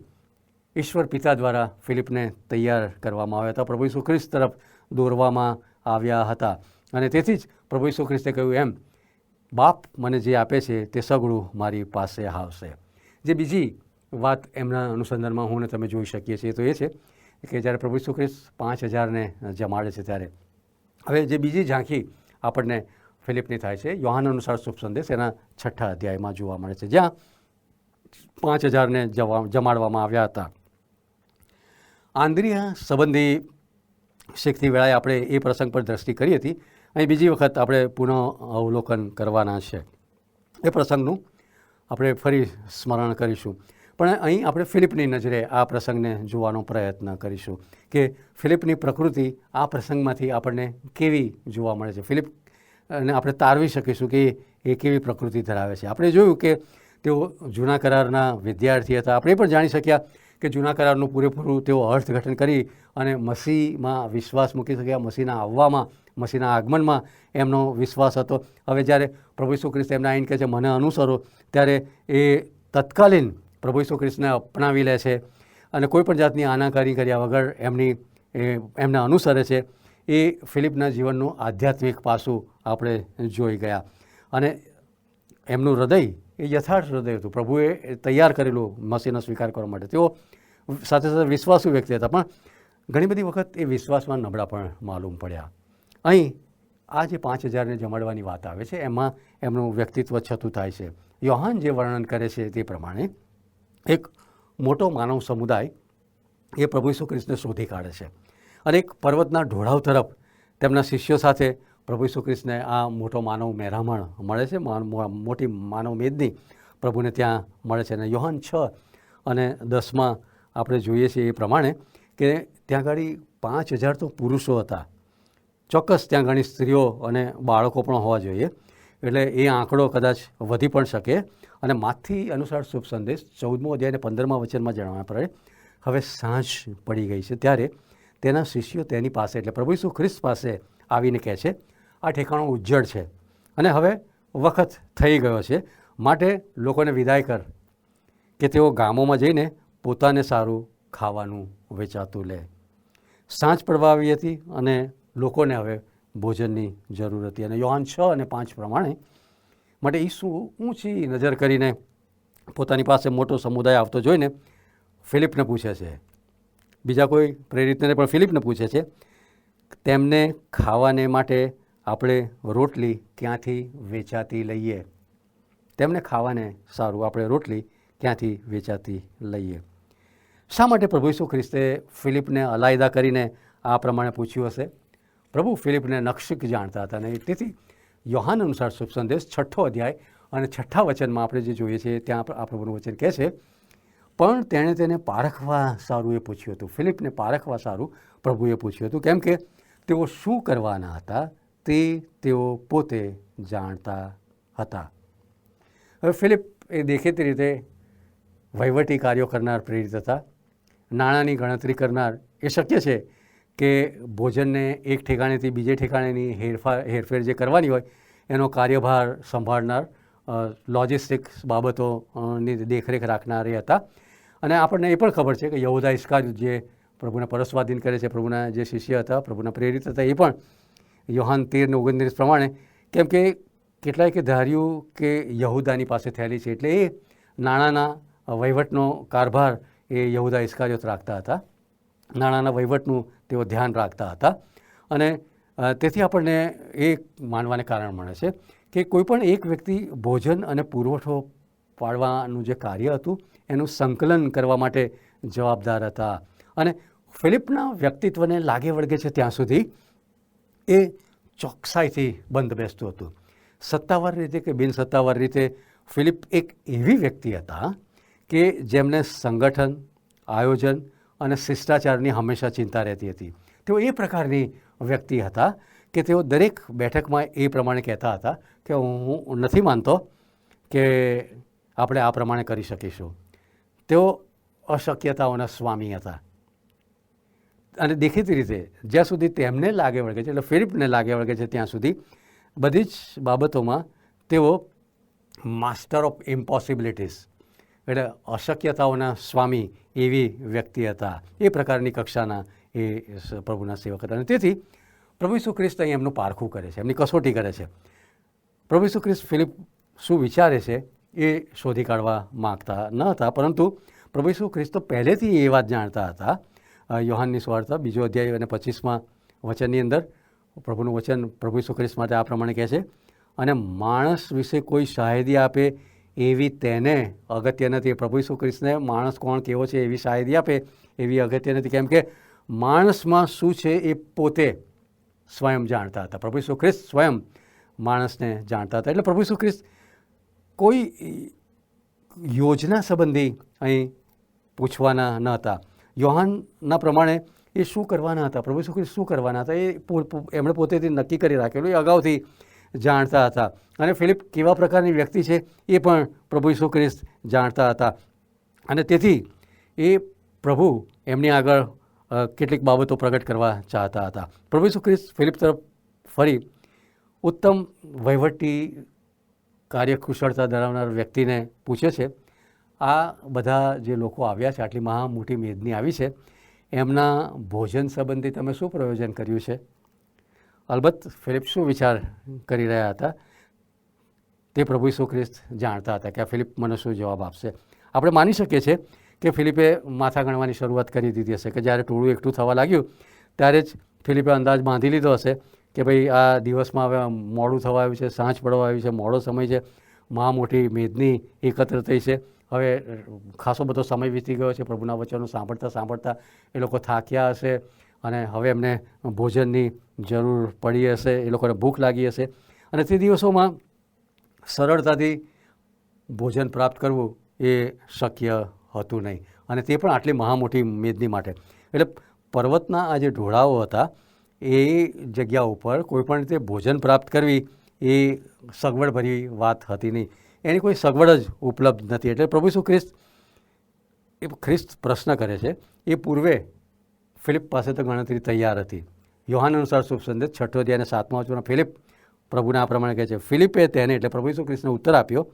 ઈશ્વર પિતા દ્વારા ફિલિપને તૈયાર કરવામાં આવ્યા હતા, પ્રભુ ઈસુ ખ્રિસ્ત તરફ દોરવામાં આવ્યા હતા. અને તેથી જ પ્રભુ ઈસુ ખ્રિસ્તે કહ્યું એમ, બાપ મને જે આપે છે તે સગળું મારી પાસે આવશે. જે બીજી વાત એમના અનુસંધાનમાં હું ને તમે જોઈ શકીએ છીએ તો એ છે કે જ્યારે પ્રભુ ઈસુ ખ્રિસ્ત 5000ને જમાડે છે ત્યારે હવે જે બીજી ઝાંખી આપણને ફિલિપની થાય છે યોહાન અનુસાર શુભ સંદેશ એના 6 અધ્યાયમાં જોવા મળે છે, જ્યાં 5000ને જમાડવામાં આવ્યા હતા. આંદ્રિયા સંબંધી શીખતી વેળાએ આપણે એ પ્રસંગ પર દ્રષ્ટિ કરી હતી. અહીં બીજી વખત આપણે પુનઃ અવલોકન કરવાના છે. એ પ્રસંગનું આપણે ફરી સ્મરણ કરીશું. પણ અહીં આપણે ફિલિપની નજરે આ પ્રસંગને જોવાનો પ્રયત્ન કરીશું કે ફિલિપની પ્રકૃતિ આ પ્રસંગમાંથી આપણને કેવી જોવા મળે છે. ફિલિપને આપણે તારવી શકીશું કે એ કેવી પ્રકૃતિ ધરાવે છે. આપણે જોયું કે તેઓ જૂના કરારના વિદ્યાર્થી હતા. આપણે પણ જાણી શક્યા કે જૂના કરારનું પૂરેપૂરું તેઓ અર્થઘટન કરી અને મસીહમાં વિશ્વાસ મૂકી શક્યા. મસીહના આવવામાં, મસીહના આગમનમાં એમનો વિશ્વાસ હતો. હવે જ્યારે પ્રભુ ઈસુ ખ્રિસ્ત એમને આવીને કહે છે મને અનુસરો, ત્યારે એ તત્કાલીન પ્રભુ ઈસુ ખ્રિસ્તને અપનાવી લે છે અને કોઈ પણ જાતની આનાકારી કર્યા વગર એમને અનુસરે છે. એ ફિલિપના જીવનનું આધ્યાત્મિક પાસું આપણે જોઈ ગયા. અને એમનું હૃદય એ યથાર્થ હૃદય હતું. પ્રભુએ તૈયાર કરેલું મસીહનો સ્વીકાર કરવા માટે. તેઓ સાથે સાથે વિશ્વાસુ વ્યક્તિ હતા, પણ ઘણી બધી વખત એ વિશ્વાસમાં નબળા પણ માલુમ પડ્યા. અહીં આ જે 5000ને જમાડવાની વાત આવે છે એમાં એમનું વ્યક્તિત્વ છતું થાય છે. યોહાન જે વર્ણન કરે છે તે પ્રમાણે એક મોટો માનવ સમુદાય એ પ્રભુ ઈસુ ખ્રિસ્તને શોધી કાઢે છે અને એક પર્વતના ઢોળાવ તરફ તેમના શિષ્યો સાથે પ્રભુ ઈસુ ખ્રિસ્તને આ મોટો માનવ મહેરામણ મળે છે. મોટી માનવ મેદની પ્રભુને ત્યાં મળે છે. અને યોહાન 6 અને 10 આપણે જોઈએ છીએ એ પ્રમાણે કે ત્યાં આગળ 5000 તો પુરુષો હતા. ચોક્કસ ત્યાં ઘણી સ્ત્રીઓ અને બાળકો પણ હોવા જોઈએ, એટલે એ આંકડો કદાચ વધી પણ શકે. અને માથી અનુસાર શુભ સંદેશ 14મો અધ્યાય અને 15મા વચનમાં જણાવવા પડે, હવે સાંજ પડી ગઈ છે ત્યારે તેના શિષ્યો તેની પાસે એટલે પ્રભુ ઈસુ ખ્રિસ્ત પાસે આવીને કહે છે, આ ઠેકાણો ઉજ્જડ છે અને હવે વખત થઈ ગયો છે, માટે લોકોને વિદાય કર કે તેઓ ગામોમાં જઈને પોતાને સારું ખાવાનું વેચાતું લે. સાંજ પડવા આવી હતી અને લોકોને હવે ભોજનની જરૂર હતી. અને યોહાન 6 અને 5 પ્રમાણે માટે ઈસુ ઊંચી નજર કરીને પોતાની પાસે મોટો સમુદાય આવતો જોઈને ફિલિપને પૂછે છે, બીજા કોઈ પ્રેરિતને પણ ફિલિપને પૂછે છે, તેમને ખાવાને માટે આપણે રોટલી ક્યાંથી વેચાતી લઈએ? તેમને ખાવાને સારું આપણે રોટલી ક્યાંથી વેચાતી લઈએ? શા માટે પ્રભુ ઈસુ ખ્રિસ્તે ફિલિપને અલાયદા કરીને આ પ્રમાણે પૂછ્યું હશે? પ્રભુ ફિલિપને નક્ષિક જાણતા હતા અને તેથી યોહાન અનુસાર શુભ સંદેશ 6 અધ્યાય અને 6 વચનમાં આપણે જે જોઈએ છીએ ત્યાં આ પ્રભુનું વચન કહે છે, પણ તેણે તેને પારખવા સારું એ પૂછ્યું હતું. ફિલિપને પારખવા સારું પ્રભુએ પૂછ્યું હતું, કેમ કે તેઓ શું કરવાના હતા તે તેઓ પોતે જાણતા હતા. હવે ફિલિપ એ દેખીતી રીતે વહીવટી કાર્યો કરનાર પ્રેરિત હતા. નાણાંની ગણતરી કરનાર. એ શક્ય છે કે ભોજનને એક ઠેકાણેથી બીજે ઠેકાણેની હેરફેર જે કરવાની હોય એનો કાર્યભાર સંભાળનાર, લોજિસ્ટિક્સ બાબતોની દેખરેખ રાખનાર એ હતા. અને આપણને એ પણ ખબર છે કે યહૂદા ઇસ્કારિયોત જે પ્રભુને પરસ્વાધીન કરે છે, પ્રભુના જે શિષ્ય હતા, પ્રભુના પ્રેરિત હતા, એ પણ યોહાન 13:29 પ્રમાણે, કેમ કે કેટલાય કે ધાર્યું કે યહૂદાની પાસે થયેલી છે એટલે એ નાણાંના વહીવટનો કારભાર એ યહૂદા ઇસ્કારિયોત રાખતા હતા. નાણાંના વહીવટનું તેઓ ધ્યાન રાખતા હતા. અને તેથી આપણને એ માનવાને કારણ મળે છે કે કોઈપણ એક વ્યક્તિ ભોજન અને પુરવઠો પાડવાનું જે કાર્ય હતું એનું સંકલન કરવા માટે જવાબદાર હતા. અને ફિલિપના વ્યક્તિત્વને લાગે વળગે છે ત્યાં સુધી એ ચોકસાઈથી બંધ બેસતું હતું. સત્તાવાર રીતે કે બિનસત્તાવાર રીતે ફિલિપ એક એવી વ્યક્તિ હતા કે જેમને સંગઠન, આયોજન અને શિષ્ટાચારની હંમેશા ચિંતા રહેતી હતી. તેઓ એ પ્રકારની વ્યક્તિ હતા કે તેઓ દરેક બેઠકમાં એ પ્રમાણે કહેતા હતા કે હું નથી માનતો કે આપણે આ પ્રમાણે કરી શકીશું. તેઓ અશક્યતાઓના સ્વામી હતા. અને દેખીતી રીતે જ્યાં સુધી તેમને લાગે વળગે છે, એટલે ફિલિપને લાગે વળગે છે ત્યાં સુધી બધી જ બાબતોમાં તેઓ માસ્ટર ઓફ ઇમ્પોસિબિલિટીઝ એટલે અશક્યતાઓના સ્વામી એવી વ્યક્તિ હતા. એ પ્રકારની કક્ષાના એ પ્રભુના સેવક હતા. અને તેથી પ્રભુ ઈસુ ખ્રિસ્ત અહીં એમનું પારખું કરે છે, એમની કસોટી કરે છે. પ્રભુ ઈસુ ખ્રિસ્ત ફિલિપ શું વિચારે છે એ શોધી કાઢવા માગતા ન હતા, પરંતુ પ્રભુ ઈસુ ખ્રિસ્ત પહેલેથી એ વાત જાણતા હતા. યોહાનની સુવાર્તા 2 અધ્યાય અને 25મા વચનની અંદર પ્રભુનું વચન પ્રભુ ઈસુ ખ્રિસ્ત માટે આ પ્રમાણે કહે છે, અને માણસ વિશે કોઈ શાહેદી આપે એવી તેને અગત્ય નથી. પ્રભુ ઈસુ ખ્રિસ્તને માણસ કોણ કેવો છે એવી શાહેદી આપે એવી અગત્ય નથી, કેમ કે માણસમાં શું છે એ પોતે સ્વયં જાણતા હતા. પ્રભુ ઈસુ ખ્રિસ્ત સ્વયં માણસને જાણતા હતા. એટલે પ્રભુ ઈસુ ખ્રિસ્ત કોઈ યોજના સંબંધી અહીં પૂછવાના ન હતા. યોહાનના પ્રમાણે એ શું કરવાના હતા, પ્રભુ ઈસુ ખ્રિસ્ત શું કરવાના હતા એ એમણે પોતેથી નક્કી કરી રાખેલું, એ અગાઉથી જાણતા હતા. અને ફિલિપ કેવા પ્રકારની વ્યક્તિ છે એ પણ પ્રભુ ઈસુ ખ્રિસ્ત જાણતા હતા. અને તેથી એ પ્રભુ એમની આગળ કેટલીક બાબતો પ્રગટ કરવા ચાહતા હતા. પ્રભુ ઈસુ ખ્રિસ્ત ફિલિપ તરફ ફરી ઉત્તમ વહીવટી કાર્યકુશળતા ધરાવનાર વ્યક્તિને પૂછે છે, આ બધા જે લોકો આવ્યા છે, આટલી મહા મોટી મેદની આવી છે, એમના ભોજન સંબંધી તમે શું પ્રયોજન કર્યું છે? અલબત્ત ફિલિપ શું વિચાર કરી રહ્યા હતા તે પ્રભુ ઈસુ ખ્રિસ્ત જાણતા હતા કે આ ફિલિપ મને શું જવાબ આપશે. આપણે માની શકીએ છીએ કે ફિલિપે માથા ગણવાની શરૂઆત કરી દીધી હશે કે જ્યારે ટોળું એકઠું થવા લાગ્યું ત્યારે જ ફિલિપે અંદાજ બાંધી લીધો હશે કે ભાઈ આ દિવસમાં હવે મોડું થવા આવ્યું છે, સાંજ પડવા આવ્યું છે, મોડો સમય છે, મહા મોટી મેદની એકત્ર થઈ છે, હવે ખાસો બધો સમય વીતી ગયો છે, પ્રભુના વચનો સાંભળતા સાંભળતા એ લોકો થાક્યા હશે અને હવે એમને ભોજનની જરૂર પડી હશે, એ લોકોને ભૂખ લાગી હશે અને તે દિવસોમાં સરળતાથી ભોજન પ્રાપ્ત કરવું એ શક્ય હતું નહીં અને તે પણ આટલી મહા મોટી મેદની માટે. એટલે પર્વતના આ જે ઢોળાવો હતા એ જગ્યા ઉપર કોઈપણ રીતે ભોજન પ્રાપ્ત કરવી એ સગવડભરી વાત હતી નહીં, એની કોઈ સગવડ જ ઉપલબ્ધ નથી. એટલે પ્રભુ ઈસુ ખ્રિસ્ત પ્રશ્ન કરે છે એ પૂર્વે ફિલિપ પાસે તો ગણતરી તૈયાર હતી. યોહાન અનુસાર શુભ સંદેશ 6 અધ્યાય અને 7મા વચનમાં ફિલિપ પ્રભુને આ પ્રમાણે કહે છે. ફિલિપે તેને એટલે પ્રભુ ઈસુ ખ્રિસ્તને ઉત્તર આપ્યો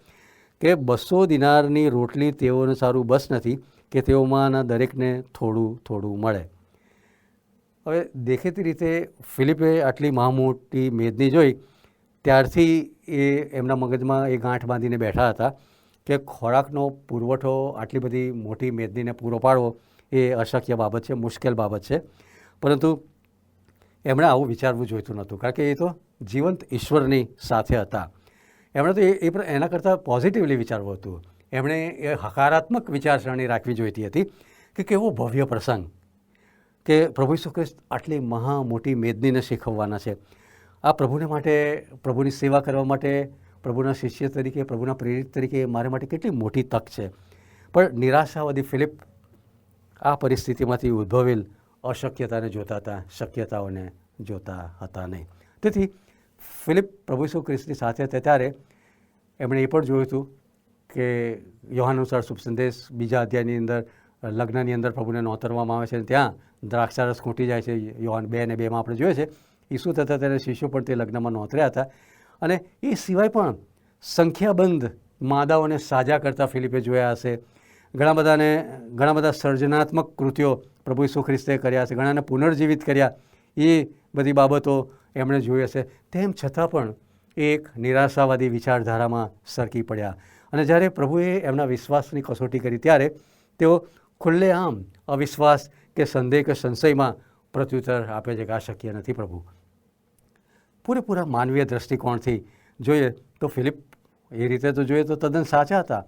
કે 200 દિનારની રોટલી તેઓને સારું બસ નથી કે તેઓમાંના દરેકને થોડું થોડું મળે. હવે દેખીતી રીતે ફિલિપે આટલી મહા મોટી મેદની જોઈ ત્યારથી એ એમના મગજમાં એ ગાંઠ બાંધીને બેઠા હતા કે ખોરાકનો પુરવઠો આટલી બધી મોટી મેદનીને પૂરો પાડવો એ અશક્ય બાબત છે, મુશ્કેલ બાબત છે. પરંતુ એમણે આવું વિચારવું જોઈતું નહોતું કારણ કે એ તો જીવંત ઈશ્વરની સાથે હતા. એમણે તો એના કરતાં પોઝિટિવલી વિચારવું હતું. એમણે એ હકારાત્મક વિચારસરણી રાખવી જોઈતી હતી કે કેવો ભવ્ય પ્રસંગ કે પ્રભુ ઈસુ ખ્રિસ્ત આટલી મહા મોટી મેદનીને શીખવવાના છે. આ પ્રભુને માટે, પ્રભુની સેવા કરવા માટે, પ્રભુના શિષ્ય તરીકે, પ્રભુના પ્રેરિત તરીકે મારા માટે કેટલી મોટી તક છે. પણ નિરાશાવાદી ફિલિપ આ પરિસ્થિતિમાંથી ઉદ્ભવેલ અશક્યતાને જોતા હતા, શક્યતાઓને જોતા હતા નહીં. તેથી ફિલિપ પ્રભુ ઈસુ ખ્રિસ્તની સાથે હતા ત્યારે એમણે એ પણ જોયું હતું કે યોહાન અનુસાર શુભ સંદેશ 2 અધ્યાયની અંદર લગ્નની અંદર પ્રભુને નોતરવામાં આવે છે અને ત્યાં દ્રાક્ષારસ ખૂટી જાય છે. યોહાન 2 અને 2માં આપણે જોઈએ છે ઈસુ થતા ત્યારે શિષ્યો પણ તે લગ્નમાં નોતર્યા હતા અને એ સિવાય પણ સંખ્યાબંધ માદાઓને સાજા કરતા ફિલિપે જોયા હશે. ઘણા બધા સર્જનાત્મક કૃત્યો પ્રભુ ઈસુ ખ્રિસ્તે કર્યા છે, ઘણાને પુનર્જીવિત કર્યા, એ બધી બાબતો એમણે જોઈ હશે. તેમ છતાં પણ એક નિરાશાવાદી વિચારધારામાં સરકી પડ્યા અને જ્યારે પ્રભુએ એમના વિશ્વાસની કસોટી કરી ત્યારે તેઓ ખુલ્લેઆમ અવિશ્વાસ કે સંદેહ કે સંશયમાં પ્રત્યુત્તર આપે છે કે આ શક્ય નથી પ્રભુ. પૂરેપૂરા માનવીય દૃષ્ટિકોણથી જોઈએ તો ફિલિપ એ રીતે તો જોઈએ તો તદ્દન સાચા હતા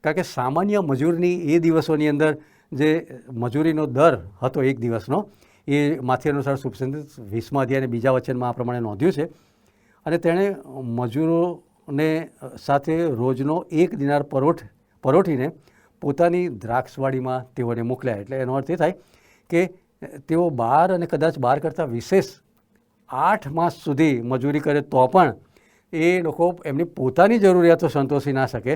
કારણ કે સામાન્ય મજૂરની એ દિવસોની અંદર જે મજૂરીનો દર હતો એક દિવસનો એ માથી અનુસાર શુભ સંદેશ 20મા અધ્યાય અને 2જા વચનમાં આ પ્રમાણે નોંધ્યું છે અને તેણે મજૂરોને સાથે રોજનો 1 દિનાર પરોઠીને પોતાની દ્રાક્ષવાડીમાં તેઓને મોકલ્યા. એટલે એનો અર્થ એ થાય કે તેઓ 12 અને કદાચ 12 કરતાં વિશેષ 8 માસ સુધી મજૂરી કરે તો પણ એ લોકો એમની પોતાની જરૂરિયાતો સંતોષી ના શકે,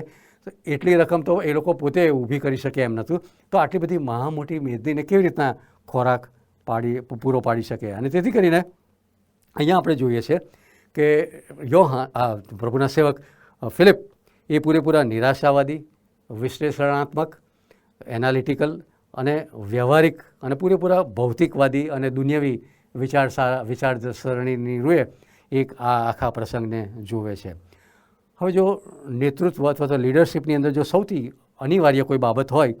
એટલી રકમ તો એ લોકો પોતે ઊભી કરી શકે એમ નહોતું. તો આટલી બધી મહા મોટી મેદનીને કેવી રીતના ખોરાક પૂરો પાડી શકે? અને તેથી કરીને અહીંયા આપણે જોઈએ છે કે પ્રભુના સેવક ફિલિપ એ પૂરેપૂરા નિરાશાવાદી, વિશ્લેષણાત્મક, એનાલિટિકલ અને વ્યવહારિક અને પૂરેપૂરા ભૌતિકવાદી અને દુનિયાવી વિચારસરણીની રૂએ એક આ આખા પ્રસંગને જુએ છે. હવે જો નેતૃત્વ અથવા તો લીડરશિપની અંદર જો સૌથી અનિવાર્ય કોઈ બાબત હોય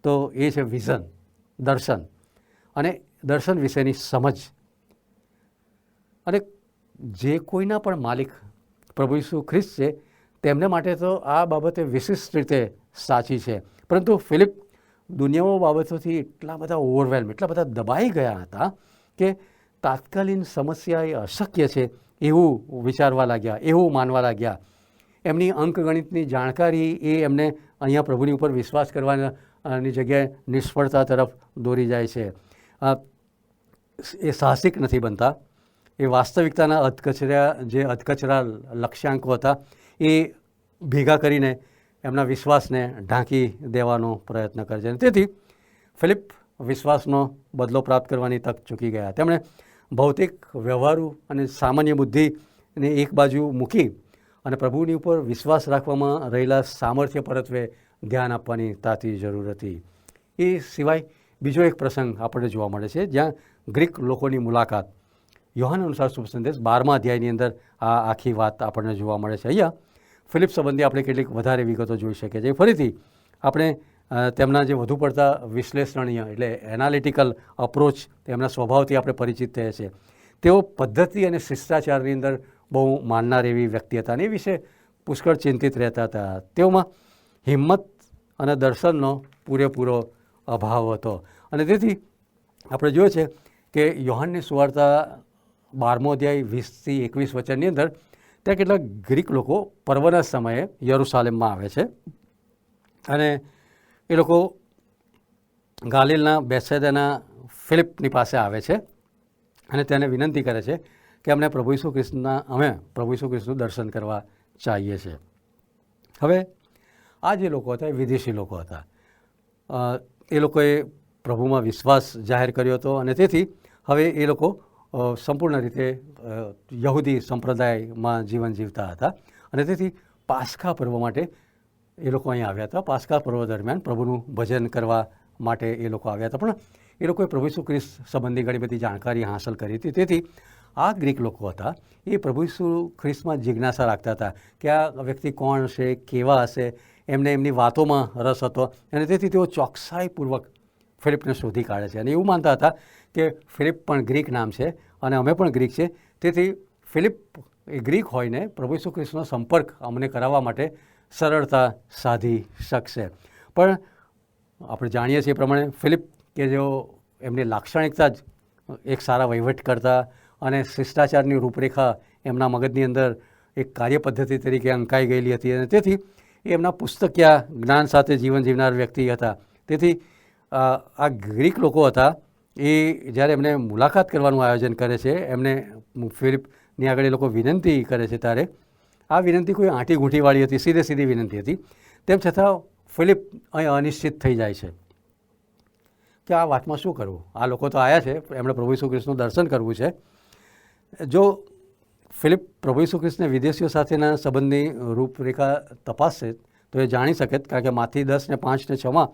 તો એ છે વિઝન, દર્શન અને દર્શન વિશેની સમજ. અને જે કોઈના પણ માલિક પ્રભુ ઈસુ ખ્રિસ્ત છે તેમને માટે તો આ બાબતે વિશિષ્ટ રીતે સાચી છે. પરંતુ ફિલિપ દુનિયાઓ બાબતોથી એટલા બધા ઓવરવેલ્મ, એટલા બધા દબાઈ ગયા હતા કે તાત્કાલિન સમસ્યા એ અશક્ય છે એવું વિચારવા લાગ્યા, એવું માનવા લાગ્યા. એમની અંકગણિતની જાણકારી એ એમને અહીંયા પ્રભુની ઉપર વિશ્વાસ કરવાની જગ્યાએ નિષ્ફળતા તરફ દોરી જાય છે. એ સાહસિક નથી બનતા, એ વાસ્તવિકતાના અધકચરા લક્ષ્યાંકો હતા એ ભેગા કરીને એમના વિશ્વાસને ઢાંકી દેવાનો પ્રયત્ન કરે છે. તેથી ફિલિપ વિશ્વાસનો બદલો પ્રાપ્ત કરવાની તક ચૂકી ગયા. તેમણે ભૌતિક, વ્યવહારુ અને સામાન્ય બુદ્ધિને એક બાજુ મૂકી અને પ્રભુની ઉપર વિશ્વાસ રાખવામાં રહેલા સામર્થ્ય પરત્વે ધ્યાન આપવાની તાતી જરૂર હતી. એ સિવાય બીજો એક પ્રસંગ આપણને જોવા મળે છે જ્યાં ગ્રીક લોકોની મુલાકાત યોહાન અનુસાર શુભ સંદેશ 12મા અધ્યાયની અંદર આ આખી વાત આપણને જોવા મળે છે. અહીંયા ફિલિપ સંબંધી આપણે કેટલીક વધારે વિગતો જોઈ શકીએ છીએ. ફરીથી આપણે તેમના જે વધુ પડતા વિશ્લેષણીય એટલે એનાલિટિકલ અપ્રોચ તેમના સ્વભાવથી આપણે પરિચિત થયા છીએ. તેઓ પદ્ધતિ અને શિષ્ટાચારની અંદર બહુ માનનાર એવી વ્યક્તિ હતા અને એ વિશે પુષ્કળ ચિંતિત રહેતા હતા. તેઓમાં હિંમત અને દર્શનનો પૂરેપૂરો અભાવ હતો અને તેથી આપણે જોઈએ છે કે યોહાનની સુવાર્તા 12મો અધ્યાય 20થી 21 વચનની અંદર ત્યાં કેટલાક ગ્રીક લોકો પર્વના સમયે યરુસાલેમમાં આવે છે અને એ લોકો ગાલિલના બેથસેદાના ફિલિપની પાસે આવે છે અને તેને વિનંતી કરે છે કે અમે પ્રભુ ઈસુ ખ્રિસ્તનું દર્શન કરવા ચાહીએ છીએ. હવે આ જે લોકો હતા એ વિદેશી લોકો હતા. એ લોકોએ પ્રભુમાં વિશ્વાસ જાહેર કર્યો હતો અને તેથી હવે એ લોકો સંપૂર્ણ રીતે યહૂદી સંપ્રદાયમાં જીવન જીવતા હતા અને તેથી પાસ્કા પર્વ માટે એ લોકો અહીં આવ્યા હતા. પાસ્કા પર્વ દરમિયાન પ્રભુનું ભજન કરવા માટે એ લોકો આવ્યા હતા, પણ એ લોકોએ પ્રભુ ઈસુ ખ્રિસ્ત સંબંધી ઘણી બધી જાણકારી હાંસલ કરી હતી. તેથી આ ગ્રીક લોકો હતા એ પ્રભુ ઈસુ ખ્રિસ્તમાં જિજ્ઞાસા રાખતા હતા કે આ વ્યક્તિ કોણ હશે, કેવા હશે, એમને એમની વાતોમાં રસ હતો અને તેથી તેઓ ચોકસાઈપૂર્વક ફિલિપને શોધી કાઢે છે અને એવું માનતા હતા કે ફિલિપ પણ ગ્રીક નામ છે અને અમે પણ ગ્રીક છે, તેથી ફિલિપ એ ગ્રીક હોઈને પ્રભુ ઈસુ ખ્રિસ્તનો સંપર્ક અમને કરાવવા માટે સરળતા સાધી શકશે. પણ આપણે જાણીએ છીએ એ પ્રમાણે ફિલિપ કે જેઓ એમની લાક્ષણિકતા જ એક સારા વહીવટ કરતા અને શિષ્ટાચારની રૂપરેખા એમના મગજની અંદર એક કાર્યપદ્ધતિ તરીકે અંકાઈ ગયેલી હતી અને તેથી એમના પુસ્તકીય જ્ઞાન સાથે જીવન જીવનાર વ્યક્તિ હતા. તેથી આ ગ્રીક લોકો હતા એ જ્યારે એમને મુલાકાત કરવાનું આયોજન કરે છે, એમને ફિલિપની આગળ એ લોકો વિનંતી કરે છે, ત્યારે આ વિનંતી કોઈ આંટી ગૂંઠીવાળી હતી, સીધી વિનંતી હતી. તેમ છતાં ફિલિપ અહીં અનિશ્ચિત થઈ જાય છે કે આ વાતમાં શું કરવું. આ લોકો તો આવ્યા છે, એમણે પ્રભુ ઈસુ ખ્રિસ્તનું દર્શન કરવું છે. જો ફિલિપ પ્રભુ ઈસુ ખ્રિસ્તને વિદેશીઓ સાથેના સંબંધની રૂપરેખા તપાસશે તો એ જાણી શકે, કારણ કે માથી 10 ને 5 ને 6માં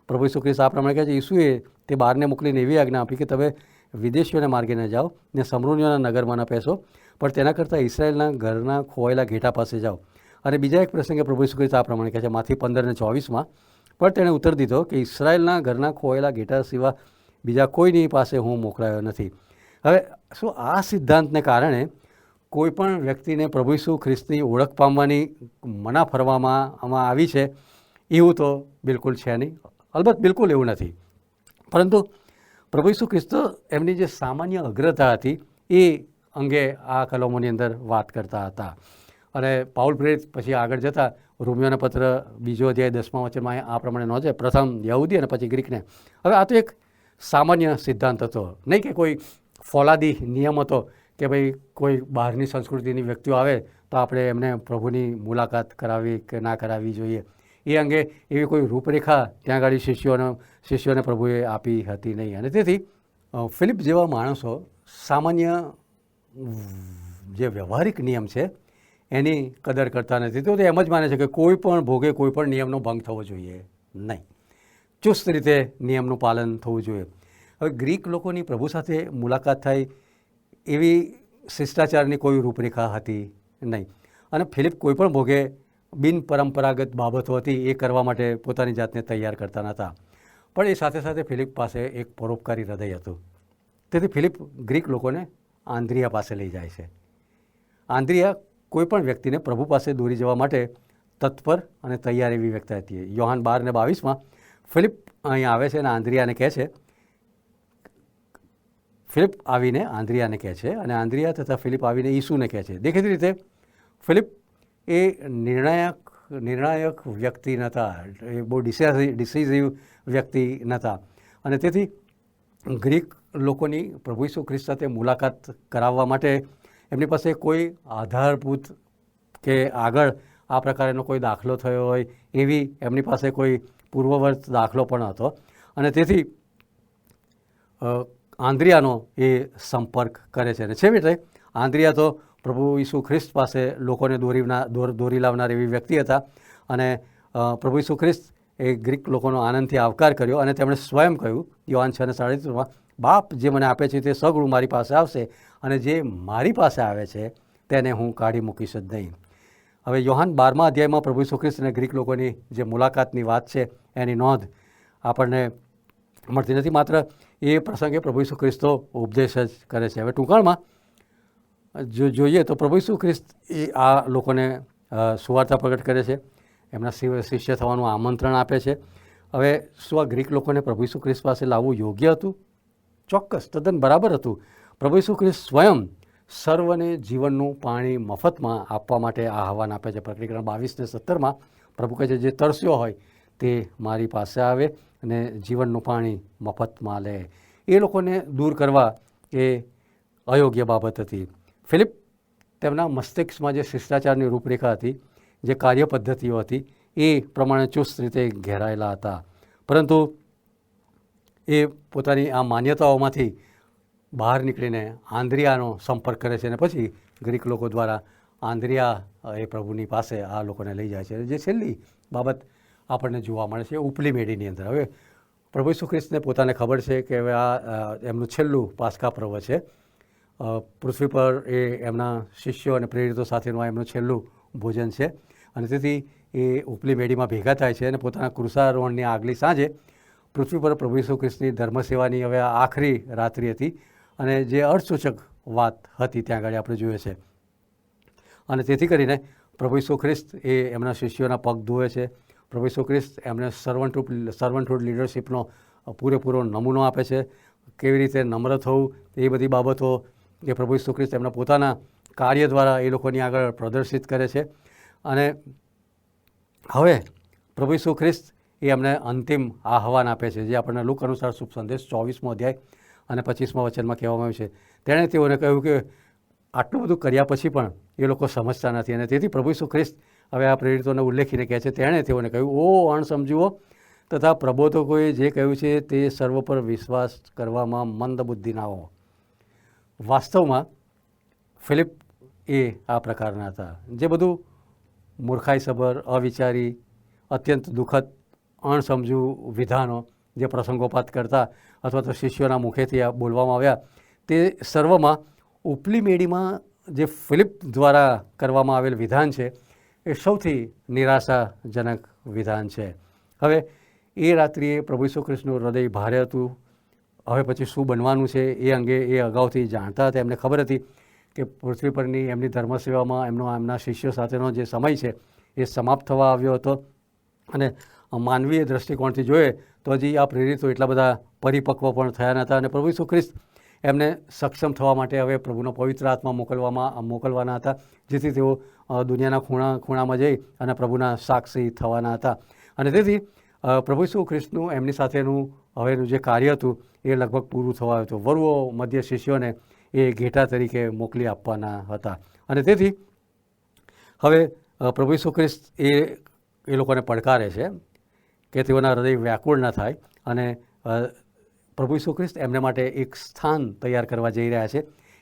પ્રભુ ઈસુ ખ્રિસ્ત આ પ્રમાણે કહે છે, ઈસુએ તે 12ને મોકલીને એવી આજ્ઞા આપી કે તમે વિદેશીઓને માર્ગે ન જાઓ ને સમૃદ્ધિઓના નગરમાં ન પેસો, પણ તેના કરતાં ઇસરાયેલના ઘરના ખોવાયેલા ઘેટા પાસે જાઓ. અને બીજા એક પ્રસંગે પ્રભુ ઈસુ ખ્રિસ્ત આ પ્રમાણે કહે છે માથી 15 ને 24માં, પણ તેણે ઉત્તર દીધો કે ઇસરાયેલના ઘરના ખોવાયેલા ઘેટા સિવાય બીજા કોઈની પાસે હું મોકલાયો નથી. હવે શું આ સિદ્ધાંતને કારણે કોઈ પણ વ્યક્તિને પ્રભુ ઈસુ ખ્રિસ્તની ઓળખ પામવાની મના ફરવામાં આવી છે એવું તો બિલકુલ છે નહીં. અલબત્ત બિલકુલ એવું નથી, પરંતુ પ્રભુ ઈસુ ખ્રિસ્ત એમની જે સામાન્ય અગ્રતા હતી એ અંગે આ કલમોની અંદર વાત કરતા હતા. અને પાઉલ પ્રેરિત પછી આગળ જતાં રોમિયોના પત્ર 2 અધ્યાય 10મા વચનમાં આ પ્રમાણે નોંધે, પ્રથમ યહૂદી અને પછી ગ્રીકને. હવે આ તો એક સામાન્ય સિદ્ધાંત હતો, નહીં કે કોઈ ફોલાદી નિયમ હતો કે ભાઈ કોઈ બહારની સંસ્કૃતિની વ્યક્તિઓ આવે તો આપણે એમને પ્રભુની મુલાકાત કરાવવી કે ના કરાવવી જોઈએ. એ અંગે એવી કોઈ રૂપરેખા ત્યાં આગળ શિષ્યોને પ્રભુએ આપી હતી નહીં. અને તેથી ફિલિપ જેવા માણસો સામાન્ય જે વ્યવહારિક નિયમ છે એની કદર કરતા નથી. તો એમ જ માને છે કે કોઈ પણ ભોગે કોઈ પણ નિયમનો ભંગ થવો જોઈએ નહીં, ચુસ્ત રીતે નિયમનું પાલન થવું જોઈએ. હવે ગ્રીક લોકોની પ્રભુ સાથે મુલાકાત થાય એવી શિષ્ટાચારની કોઈ રૂપરેખા હતી નહીં અને ફિલિપ કોઈ પણ ભોગે બિનપરંપરાગત બાબતો હતી એ કરવા માટે પોતાની જાતને તૈયાર કરતા નહોતા. પણ એ સાથે સાથે ફિલિપ પાસે એક પરોપકારી હૃદય હતું. તેથી ફિલિપ ગ્રીક લોકોને આંદ્રિયા પાસે લઈ જાય છે. આંદ્રિયા કોઈ પણ વ્યક્તિને પ્રભુ પાસે દોરી જવા માટે તત્પર અને તૈયાર એવી વ્યક્તિ હતી. યોહાન 12 ને 22માં ફિલિપ અહીં આવે છે અને આંદ્રિયાને કહે છે, ફિલિપ આવીને આંદ્રિયાને કહે છે અને આંદ્રિયા તથા ફિલિપ આવીને ઈસુને કહે છે. દેખીતી રીતે ફિલિપ એ નિર્ણાયક વ્યક્તિ નહોતા, એ બહુ ડિસિઝિવ વ્યક્તિ નહોતા અને તેથી ગ્રીક લોકોની પ્રભુ ઈસુ ખ્રિસ્ત સાથે મુલાકાત કરાવવા માટે એમની પાસે કોઈ આધારભૂત કે આગળ આ પ્રકારનો કોઈ દાખલો થયો હોય એવી એમની પાસે કોઈ પૂર્વવર્ત દાખલો પણ હતો અને તેથી આંદ્રિયાનો એ સંપર્ક કરે છે. અને છેવટે આંદ્રિયા તો પ્રભુ ઈસુ ખ્રિસ્ત પાસે લોકોને દોરી લાવનાર એવી વ્યક્તિ હતા અને પ્રભુ ઈસુ ખ્રિસ્ત એ ગ્રીક લોકોનો આનંદથી આવકાર કર્યો અને તેમણે સ્વયં કહ્યું યોહાન 6:37, બાપ જે મને આપે છે તે સગળું મારી પાસે આવશે અને જે મારી પાસે આવે છે તેને હું કાઢી મૂકીશ જ નહીં. હવે યોહાન 12મા અધ્યાયમાં પ્રભુ ઈસુ ખ્રિસ્ત અને ગ્રીક લોકોની જે મુલાકાતની વાત છે એની નોંધ આપણને મળતી નથી. માત્ર એ પ્રસંગે પ્રભુ ઈસુ ખ્રિસ્તો ઉપદેશ જ કરે છે. હવે ટૂંકાણમાં જો જોઈએ તો પ્રભુ ઈસુ ખ્રિસ્ત એ આ લોકોને સુવાર્તા પ્રગટ કરે છે, એમના શિષ્ય થવાનું આમંત્રણ આપે છે. હવે શું આ ગ્રીક લોકોને પ્રભુ ઈસુ ખ્રિસ્ત પાસે લાવવું યોગ્ય હતું? ચોક્કસ, તદ્દન બરાબર હતું. પ્રભુ ઈસુ ખ્રિસ્ત સ્વયં સર્વને જીવનનું પાણી મફતમાં આપવા માટે આહવાન આપે છે. પ્રકટીકરણ 22:17 પ્રભુ કહે છે, જે તરસ્યો હોય તે મારી પાસે આવે અને જીવનનું પાણી મફતમાં લે. એ લોકોને દૂર કરવા એ અયોગ્ય બાબત હતી. ફિલિપ તેમના મસ્તિષ્કમાં જે શિષ્ટાચારની રૂપરેખા હતી, જે કાર્ય પદ્ધતિઓ હતી, એ પ્રમાણે ચુસ્ત રીતે ઘેરાયેલા હતા. પરંતુ એ પોતાની આ માન્યતાઓમાંથી બહાર નીકળીને આંદ્રિયાનો સંપર્ક કરે છે અને પછી ગ્રીક લોકો દ્વારા આંદ્રિયા એ પ્રભુની પાસે આ લોકોને લઈ જાય છે. જે છેલ્લી બાબત આપણને જોવા મળે છે ઉપલી મેળીની અંદર. હવે પ્રભુ ઈસુ ખ્રિસ્તને પોતાને ખબર છે કે હવે આ એમનું છેલ્લું પાસ્કા પર્વ છે. પૃથ્વી પર એ એમના શિષ્યો અને પ્રેરિતો સાથેનું આ એમનું છેલ્લું ભોજન છે અને તેથી એ ઉપલી મેળીમાં ભેગા થાય છે અને પોતાના ક્રુસારોહણની આગલી સાંજે પૃથ્વી પર પ્રભુ ઈસુ ખ્રિસ્તની ધર્મસેવાની હવે આખરી રાત્રિ હતી અને જે અર્થસૂચક વાત હતી ત્યાં આગળ આપણે જોઈએ છે. અને તેથી કરીને પ્રભુ ઈસુ ખ્રિસ્ત એ એમના શિષ્યોના પગ ધોવે છે. પ્રભુ ઈસુ ખ્રિસ્ત એમને સર્વન્ટહુડ લીડરશીપનો પૂરેપૂરો નમૂનો આપે છે. કેવી રીતે નમ્ર થવું એ બધી બાબતો એ પ્રભુ ઈસુ ખ્રિસ્ત એમના પોતાના કાર્ય દ્વારા એ લોકોની આગળ પ્રદર્શિત કરે છે. અને હવે પ્રભુ ઈસુ ખ્રિસ્ત એ અમને અંતિમ આહવાન આપે છે, જે આપણને લુક અનુસાર શુભ સંદેશ 24મો અધ્યાય અને 25મા વચનમાં કહેવામાં આવ્યું છે. તેણે તેઓને કહ્યું કે આટલું બધું કર્યા પછી પણ એ લોકો સમજતા નથી અને તેથી પ્રભુ ઈસુ ખ્રિસ્ત હવે આ પ્રેરિતોને ઉલ્લેખીને કહે છે, તેણે તેઓને કહ્યું, ઓ અણસમજુઓ તથા પ્રબોધકોએ જે કહ્યું છે તે સર્વ પર વિશ્વાસ કરવામાં મંદ બુદ્ધિનાઓ. વાસ્તવમાં ફિલિપ એ આ પ્રકારના હતા, જે બધું મૂર્ખાઈસભર, અવિચારી, અત્યંત દુઃખદ, અણસમજુ વિધાનો જે પ્રસંગોપાત કરતા અથવા તો શિષ્યોના મુખેથી બોલવામાં આવ્યા, તે સર્વમાં ઉપલી મેળીમાં જે ફિલિપ દ્વારા કરવામાં આવેલ વિધાન છે એ સૌથી નિરાશાજનક વિધાન છે. હવે એ રાત્રિએ પ્રભુ ઈસુ ખ્રિસ્તનું હૃદય ભારે હતું. હવે પછી શું બનવાનું છે એ અંગે એ અગાઉથી જાણતા હતા. એમને ખબર હતી કે પૃથ્વી પરની એમની ધર્મસેવામાં એમના શિષ્યો સાથેનો જે સમય છે એ સમાપ્ત થવા આવ્યો હતો. અને માનવીય દ્રષ્ટિકોણથી જોઈએ તો હજી આ પ્રેરિતો એટલા બધા પરિપક્વ પણ થયા નહોતા અને પ્રભુ ઈસુ ખ્રિસ્ત એમને સક્ષમ થવા માટે હવે પ્રભુનો પવિત્ર આત્મા મોકલવાના હતા, જેથી તેઓ દુનિયાના ખૂણામાં જઈ અને પ્રભુના સાક્ષી થવાના હતા. અને તેથી પ્રભુ ઈસુ ખ્રિસ્તનું એમની સાથેનું હવેનું જે કાર્ય હતું એ લગભગ પૂરું થવા હતું. વરુઓ મધ્ય શિષ્યોને એ ઘેટા તરીકે મોકલી આપવાના હતા. અને તેથી હવે પ્રભુ ઈસુ ખ્રિસ્ત એ લોકોને પડકારે છે કે તેઓના હૃદય વ્યાકુળ ન થાય અને પ્રભુ ઈસુ ખ્રિસ્ત એમને માટે એક સ્થાન તૈયાર કરવા જઈ રહ્યા છે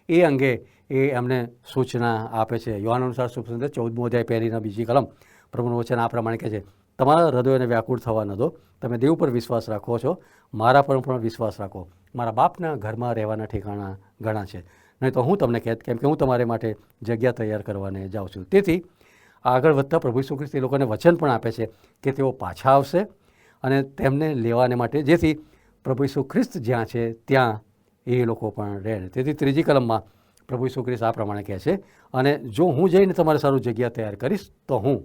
એ અંગે એ એમને સૂચના આપે છે. યોહાન અનુસાર શુભ સંદેશ 14મો અધ્યાય 1-2 કલમ પ્રભુનું વચન આ પ્રમાણે કહે છે, તમારા હૃદયોને વ્યાકુળ થવા ન દો. તમે દેવ પર વિશ્વાસ રાખો છો, મારા પર પણ વિશ્વાસ રાખો. મારા બાપના ઘરમાં રહેવાના ઠેકાણા ઘણા છે, નહીં તો હું તમને કહેત, કેમ કે હું તમારે માટે જગ્યા તૈયાર કરવાને જાઉં છું. તેથી આગળ વધતા પ્રભુ ઈસુ ખ્રિસ્ત એ લોકોને વચન પણ આપે છે કે તેઓ પાછા આવશે અને તેમને લેવાને માટે, જેથી પ્રભુ ઈસુ ખ્રિસ્ત જ્યાં છે ત્યાં એ લોકો પણ રહે. તેથી 3જી કલમમાં પ્રભુ ઈસુ ખ્રિસ્ત આ પ્રમાણે કહે છે, અને જો હું જઈને તમારે સારું જગ્યા તૈયાર કરીશ તો હું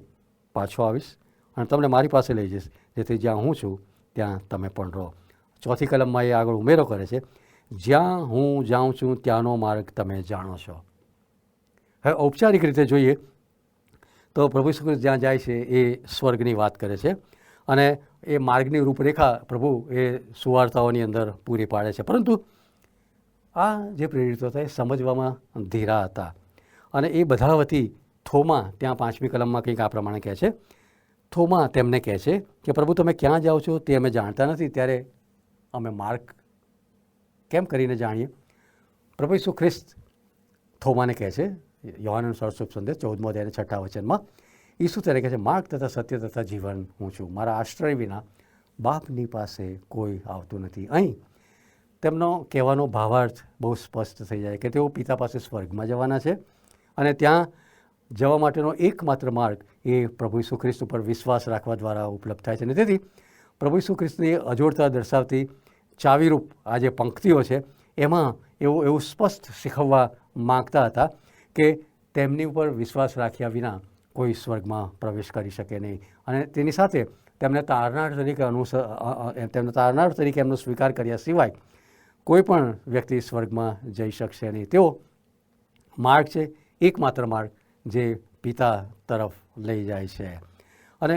પાછો આવીશ અને તમને મારી પાસે લઈ જઈશ, જેથી જ્યાં હું છું ત્યાં તમે પણ રહો. 4થી કલમમાં એ આગળ ઉમેરો કરે છે, જ્યાં હું જાઉં છું ત્યાંનો માર્ગ તમે જાણો છો. હવે ઔપચારિક રીતે જોઈએ તો પ્રભુ ઈસુ ખ્રિસ્ત જ્યાં જાય છે એ સ્વર્ગની વાત કરે છે અને એ માર્ગની રૂપરેખા પ્રભુ એ સુવાર્તાઓની અંદર પૂરી પાડે છે. પરંતુ આ જે પ્રેરિતો હતા એ સમજવામાં ધીરા હતા અને એ બધા વતી થોમા ત્યાં 5મી કલમમાં કંઈક આ પ્રમાણે કહે છે. થોમા તેમને કહે છે કે પ્રભુ તમે ક્યાં જાઓ છો તે અમે જાણતા નથી, ત્યારે અમે માર્ગ કેમ કરીને જાણીએ? પ્રભુ ઈસુ ખ્રિસ્ત થોમાને કહે છે, યોહાન અનુસાર શુભ સંદેશ 14મો અધ્યાય 6 વચનમાં, ઈસુ ત્યારે કહે છે, માર્ગ તથા સત્ય તથા જીવન હું છું, મારા આશ્રય વિના બાપની પાસે કોઈ આવતું નથી. અહીં તેમનો કહેવાનો ભાવાર્થ બહુ સ્પષ્ટ થઈ જાય કે તેઓ પિતા પાસે સ્વર્ગમાં જવાના છે અને ત્યાં જવા માટેનો એકમાત્ર માર્ગ એ પ્રભુ ઈસુ ખ્રિસ્ત ઉપર વિશ્વાસ રાખવા દ્વારા ઉપલબ્ધ થાય છે. અને તેથી પ્રભુ ઈસુ ખ્રિસ્તની અજોડતા દર્શાવતી ચાવીરૂપ આ જે પંક્તિઓ છે એમાં એવું સ્પષ્ટ શીખવવા માગતા હતા કે તેમની ઉપર વિશ્વાસ રાખ્યા વિના કોઈ સ્વર્ગમાં પ્રવેશ કરી શકે નહીં. અને તેની સાથે તેમને તારનાર તરીકે એમનો સ્વીકાર કર્યા સિવાય કોઈ પણ વ્યક્તિ સ્વર્ગમાં જઈ શકશે નહીં. તેઓ માર્ગ છે, એકમાત્ર માર્ગ જે પિતા તરફ લઈ જાય છે. અને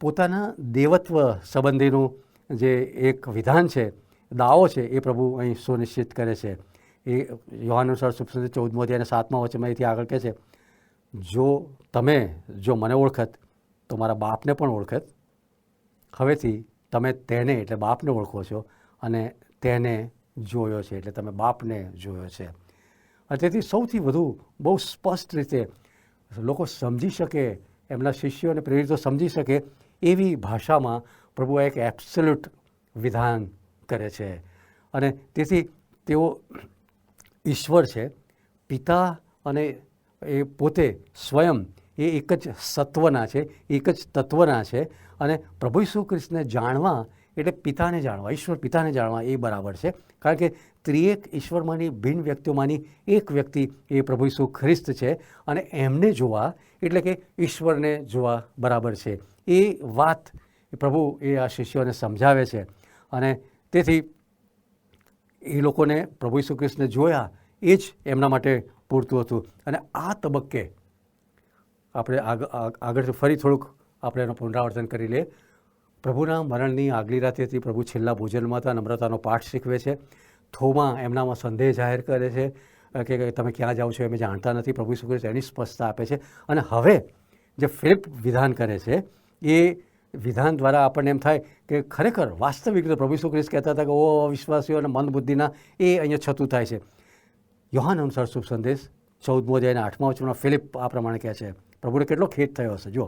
પોતાના દેવત્વ સંબંધીનું જે એક વિધાન છે, દાવો છે, એ પ્રભુ અહીં સુનિશ્ચિત કરે છે. એ યોહાન અનુસાર શુભ સંદેશ 14 અધ્યાય અને 7મા વચનમાંથી આગળ કહે છે, જો મને ઓળખત તો મારા બાપને પણ ઓળખત. હવેથી તમે તેને એટલે બાપને ઓળખો છો અને તેને જોયો છે એટલે તમે બાપને જોયો છે. અને તેથી સૌથી વધુ બહુ સ્પષ્ટ રીતે લોકો સમજી શકે, એમના શિષ્યો અને પ્રેરિતો સમજી શકે એવી ભાષામાં પ્રભુ એક એબ્સોલ્યુટ વિધાન કરે છે. અને તેથી તેઓ ઈશ્વર છે, પિતા અને એ પોતે સ્વયં એ એક જ સત્વના છે, એક જ તત્વના છે. અને પ્રભુ ઈસુ ખ્રિસ્તને જાણવા એટલે પિતાને જાણવા, ઈશ્વર પિતાને જાણવા એ બરાબર છે. કારણ કે ત્રિએક ઈશ્વરમાંની ભિન્ન વ્યક્તિઓમાંની એક વ્યક્તિ એ પ્રભુ ઈસુ ખ્રિસ્ત છે અને એમને જોવા એટલે કે ઈશ્વરને જોવા બરાબર છે. એ વાત પ્રભુ એ આ શિષ્યોને સમજાવે છે. અને તેથી એ લોકોને પ્રભુ ઈસુ ખ્રિસ્તને જોયા એ જ એમના માટે પૂરતું હતું. અને આ તબક્કે આપણે આગળથી ફરી થોડુંક આપણે એનું પુનરાવર્તન કરી લઈએ. પ્રભુના મરણની આગલી રાતેથી પ્રભુ છેલ્લા ભોજનમાં હતા, નમ્રતાનો પાઠ શીખવે છે. થોમા એમનામાં સંદેહ જાહેર કરે છે કે તમે ક્યાં જાઓ છો એમ જાણતા નથી. પ્રભુ ઈસુ ખ્રિસ્ત એની સ્પષ્ટતા આપે છે. અને હવે જે ફિલિપ વિધાન કરે છે એ વિધાન દ્વારા આપણને એમ થાય કે ખરેખર વાસ્તવિક રીતે પ્રભુ ઈસુ ખ્રિસ્ત કહેતા હતા કે ઓ અવિશ્વાસીઓ અને મંદ બુદ્ધિના, એ અહીંયા છતું થાય છે. યોહાન અનુસાર શુભ સંદેશ 14મો અધ્યાય અને 8મા વચનમાં ફિલિપ આ પ્રમાણે કહે છે. પ્રભુને કેટલો ખેદ થયો હશે. જો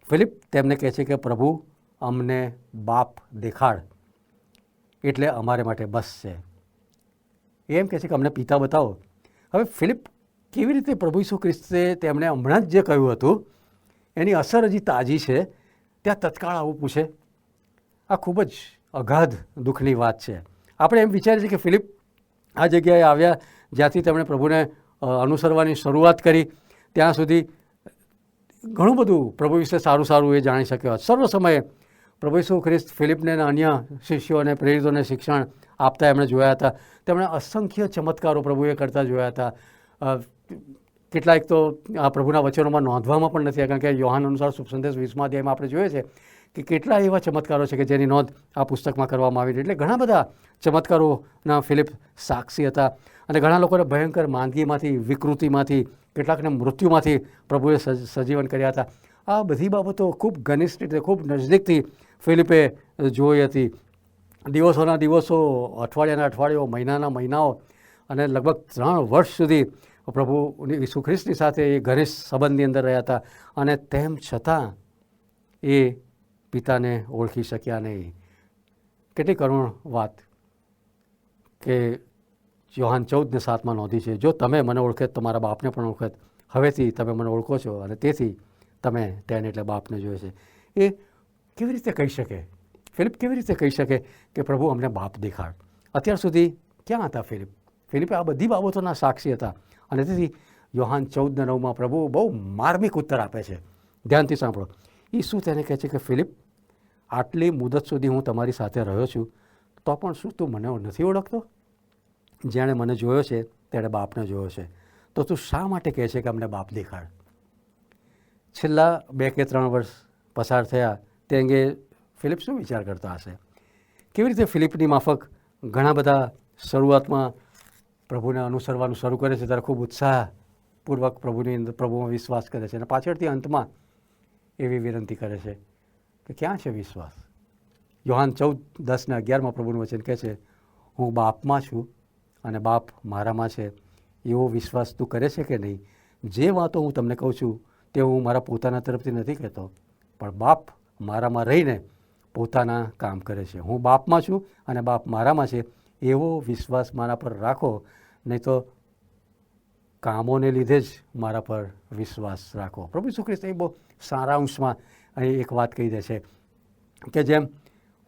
ફિલિપ તેમને કહે છે કે પ્રભુ અમને બાપ દેખાડ એટલે અમારે માટે બસ છે. એમ કહે છે કે અમને પિતા બતાવો. હવે ફિલિપ કેવી રીતે પ્રભુ ઈસુ ખ્રિસ્તે તેમને હમણાં જ જે કહ્યું હતું એની અસર હજી તાજી છે ત્યાં તત્કાળ આવું પૂછે? આ ખૂબ જ અગાધ દુઃખની વાત છે. આપણે એમ વિચારીએ છીએ કે ફિલિપ આ જગ્યાએ આવ્યા જ્યાંથી તેમણે પ્રભુને અનુસરવાની શરૂઆત કરી ત્યાં સુધી ઘણું બધું પ્રભુ વિશે સારું એ જાણી શક્યો. સર્વ સમયે પ્રભુ ઈસુ ખ્રિસ્ત ફિલિપને અને અન્ય શિષ્યો અને પ્રેરિતોને શિક્ષણ આપતા એમણે જોયા હતા. તેમણે અસંખ્ય ચમત્કારો પ્રભુએ કરતા જોયા હતા. કેટલાક તો આ પ્રભુના વચનોમાં નોંધવામાં પણ નથી, કારણ કે યોહાન અનુસાર શુભ સંદેશ 20મા અધ્યાયમાં આપણે જોઈએ છે કે કેટલા એવા ચમત્કારો છે કે જેની નોંધ આ પુસ્તકમાં કરવામાં આવી. એટલે ઘણા બધા ચમત્કારોના ફિલિપ સાક્ષી હતા. અને ઘણા લોકોને ભયંકર માંદગીમાંથી, વિકૃતિમાંથી, કેટલાકને મૃત્યુમાંથી પ્રભુએ સજીવન કર્યા હતા. આ બધી બાબતો ખૂબ ઘનિષ્ઠ રીતે, ખૂબ નજદીકથી ફિલિપે જોઈ હતી. દિવસોના દિવસો, અઠવાડિયાના અઠવાડિયાઓ, મહિનાના મહિનાઓ અને લગભગ 3 વર્ષ સુધી પ્રભુ ઈસુ ખ્રિસ્તની સાથે એ ઘનિષ્ઠ સંબંધની અંદર રહ્યા હતા. અને તેમ છતાં એ પિતાને ઓળખી શક્યા નહીં. કેટલી કરુણ વાત કે યોહાન 14:7માં નોંધી છે, જો તમે મને ઓળખેત તો મારા બાપને પણ ઓળખેત. હવેથી તમે મને ઓળખો છો અને તેથી તમે તેને એટલે બાપને જોયો છે. એ કેવી રીતે કહી શકે? ફિલિપ કેવી રીતે કહી શકે કે પ્રભુ અમને બાપ દેખાડ? અત્યાર સુધી ક્યાં હતા ફિલિપ? ફિલિપે આ બધી બાબતોના સાક્ષી હતા. અને તેથી યોહાન 14:9માં પ્રભુ બહુ માર્મિક ઉત્તર આપે છે. ધ્યાનથી સાંભળો. એ શું તેને કહે છે કે ફિલિપ, આટલી મુદત સુધી હું તમારી સાથે રહ્યો છું તો પણ શું તું મને નથી ઓળખતો? જેણે મને જોયો છે તેણે બાપને જોયો છે. તો તું શા માટે કહે છે કે અમને બાપ દેખાડ? છેલ્લા 2 કે 3 વર્ષ પસાર થયા તે અંગે ફિલિપ શું વિચાર કરતા હશે? કેવી રીતે ફિલિપની માફક ઘણા બધા શરૂઆતમાં પ્રભુને અનુસરવાનું શરૂ કરે છે ત્યારે ખૂબ ઉત્સાહપૂર્વક પ્રભુમાં વિશ્વાસ કરે છે અને પાછળથી અંતમાં એવી વિનંતી કરે છે કે ક્યાં છે વિશ્વાસ? યોહાન 14:10-11માં પ્રભુનું વચન કહે છે, હું બાપમાં છું અને બાપ મારામાં છે. એવો વિશ્વાસ તું કરે છે કે નહીં? જે વાતો હું તમને કહું છું તે હું મારા પોતાના તરફથી નથી કહેતો, પણ બાપ મારામાં રહીને પોતાના કામ કરે છે. હું બાપમાં છું અને બાપ મારામાં છે, એવો વિશ્વાસ મારા પર રાખો, નહીં તો કામોને લીધે જ મારા પર વિશ્વાસ રાખો. પ્રભુ ઈસુ ખ્રિસ્ત એ બહુ સારાંશમાં અહીં એક વાત કહી દે છે કે જેમ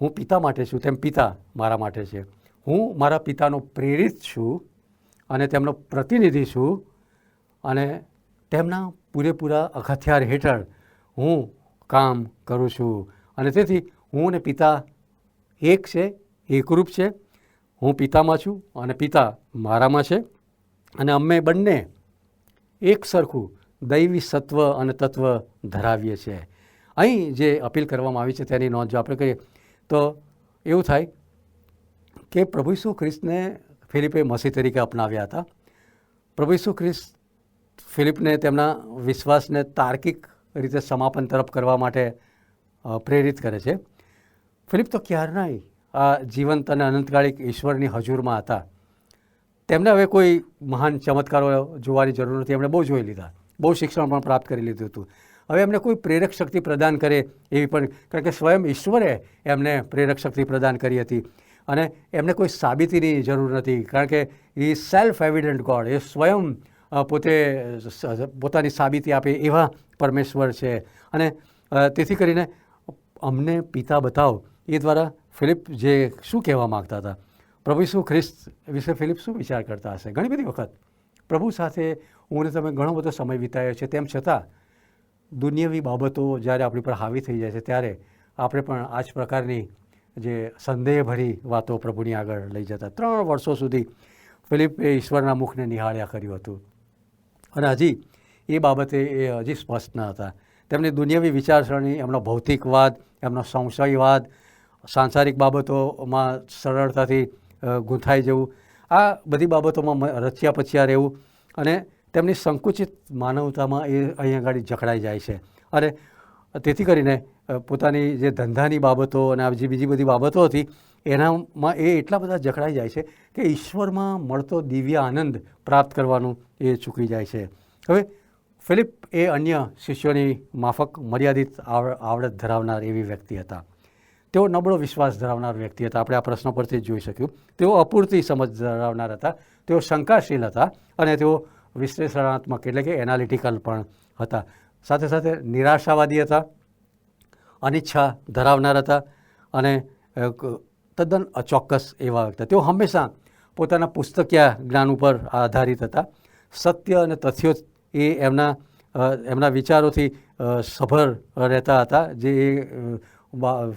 હું પિતા માટે છું તેમ પિતા મારા માટે છે. હું મારા પિતાનો પ્રેરિત છું અને તેમનો પ્રતિનિધિ છું, અને તેમના પૂરેપૂરા અખત્યાર હેઠળ હું કામ કરું છું. અને તેથી હું અને પિતા એક છે, એકરૂપ છે. હું પિતામાં છું અને પિતા મારામાં છે, અને અમે બંને એક સરખું દૈવી સત્વ અને તત્વ ધરાવીએ છીએ. અહીં જે અપીલ કરવામાં આવી છે તેની નોંધ જો આપણે કરીએ તો એવું થાય કે પ્રભુ ઈસુ ખ્રિસ્તને ફિલિપે મસીહ તરીકે અપનાવ્યા હતા. પ્રભુ ઈસુ ખ્રિસ્ત ફિલિપને તેમના વિશ્વાસને તાર્કિક રીતે સમાપન તરફ કરવા માટે પ્રેરિત કરે છે. ફિલિપ તો ક્યારનાય આ જીવંત અને અનંતકાળિક ઈશ્વરની હજુરમાં હતા. તેમને હવે કોઈ મહાન ચમત્કારો જોવાની જરૂર નથી. એમણે બહુ જોઈ લીધા, બહુ શિક્ષણ પણ પ્રાપ્ત કરી લીધું હતું. હવે એમને કોઈ પ્રેરક શક્તિ પ્રદાન કરે એવી પણ, કારણ કે સ્વયં ઈશ્વરે એમને પ્રેરક શક્તિ પ્રદાન કરી હતી, અને એમને કોઈ સાબિતીની જરૂર નથી, કારણ કે એ સેલ્ફ એવિડન્ટ ગોડ, એ સ્વયં પોતે પોતાની સાબિતી આપે એવા પરમેશ્વર છે. અને તેથી કરીને અમને પિતા બતાવો, એ દ્વારા ફિલિપ જે શું કહેવા માગતા હતા, પ્રભુ ઈસુ ખ્રિસ્ત વિશે ફિલિપ શું વિચાર કરતા હશે. ઘણી બધી વખત પ્રભુ સાથે હું અને તમે ઘણો બધો સમય વિતાવ્યો છે, તેમ છતાં દુનિયાવી બાબતો જ્યારે આપણી પર હાવી થઈ જાય છે ત્યારે આપણે પણ આ જ પ્રકારની જે સંદેહભરી વાતો પ્રભુની આગળ લઈ જતા. 3 વર્ષો સુધી ફિલિપે ઈશ્વરના મુખને નિહાળ્યા કર્યું હતું, અને હજી એ બાબતે એ હજી સ્પષ્ટ ન હતા. તેમની દુનિયાવી વિચારસરણી, એમનો ભૌતિકવાદ, એમનો સંશયવાદ, સાંસારિક બાબતોમાં સરળતાથી ગૂંથાઈ જવું, આ બધી બાબતોમાં રચ્યા પચ્યા રહેવું, અને તેમની સંકુચિત માનવતામાં એ અહીં આગળ જકડાઈ જાય છે. અને તેથી કરીને પોતાની જે ધંધાની બાબતો અને આ જે બીજી બધી બાબતો હતી એનામાં એ એટલા બધા જકડાઈ જાય છે કે ઈશ્વરમાં મળતો દિવ્ય આનંદ પ્રાપ્ત કરવાનું એ ચૂકી જાય છે. હવે ફિલિપ એ અન્ય શિષ્યોની માફક મર્યાદિત આવડત ધરાવનાર એવી વ્યક્તિ હતા. તેઓ નબળો વિશ્વાસ ધરાવનાર વ્યક્તિ હતા. આપણે આ પ્રશ્ન પરથી જ જોઈ શક્યું. તેઓ અપૂરતી સમજ ધરાવનાર હતા, તેઓ શંકાશીલ હતા, અને તેઓ વિશ્લેષણાત્મક એટલે કે એનાલિટિકલ પણ હતા. સાથે સાથે નિરાશાવાદી હતા, અનિચ્છા ધરાવનાર હતા, અને તદ્દન અચોક્કસ એવા હતા. તેઓ હંમેશા પોતાના પુસ્તકીય જ્ઞાન ઉપર આધારિત હતા. સત્ય અને તથ્યો એ એમના વિચારોથી સભર રહેતા હતા. જે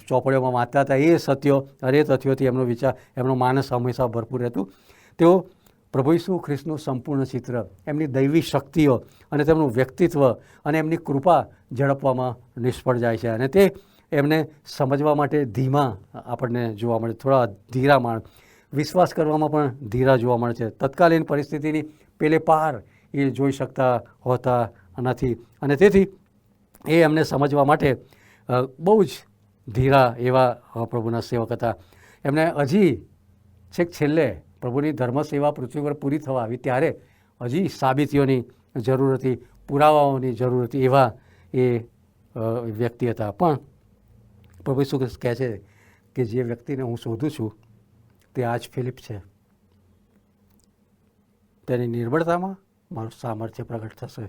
ચોપડીઓમાં વાંચતા હતા એ સત્યો અને એ તથ્યોથી એમનો માનસ હંમેશા ભરપૂર રહેતું. તેઓ પ્રભુ ઈસુ ખ્રિસ્તનું સંપૂર્ણ ચિત્ર, એમની દૈવી શક્તિઓ અને તેમનું વ્યક્તિત્વ અને એમની કૃપા ઝડપવામાં નિષ્ફળ જાય છે. અને તે એમને સમજવા માટે ધીમા આપણને જોવા મળે, થોડા ધીરા માણ, વિશ્વાસ કરવામાં પણ ધીરા જોવા મળે છે. તત્કાલીન પરિસ્થિતિની પેલે પાર એ જોઈ શકતા હોતા નથી, અને તેથી એ એમને સમજવા માટે બહુ જ ધીરા એવા પ્રભુના સેવક હતા. એમને હજી છેક છેલ્લે પ્રભુની ધર્મસેવા પૃથ્વી પર પૂરી થવા આવી ત્યારે હજી સાબિતીઓની જરૂર હતી, પુરાવાઓની જરૂર હતી, એવા એ વ્યક્તિ હતા. પણ પ્રભુ ઈસુ કહે છે કે જે વ્યક્તિને હું શોધું છું તે આ જ ફિલિપ છે. તેની નિર્બળતામાં મારું સામર્થ્ય પ્રગટ થશે.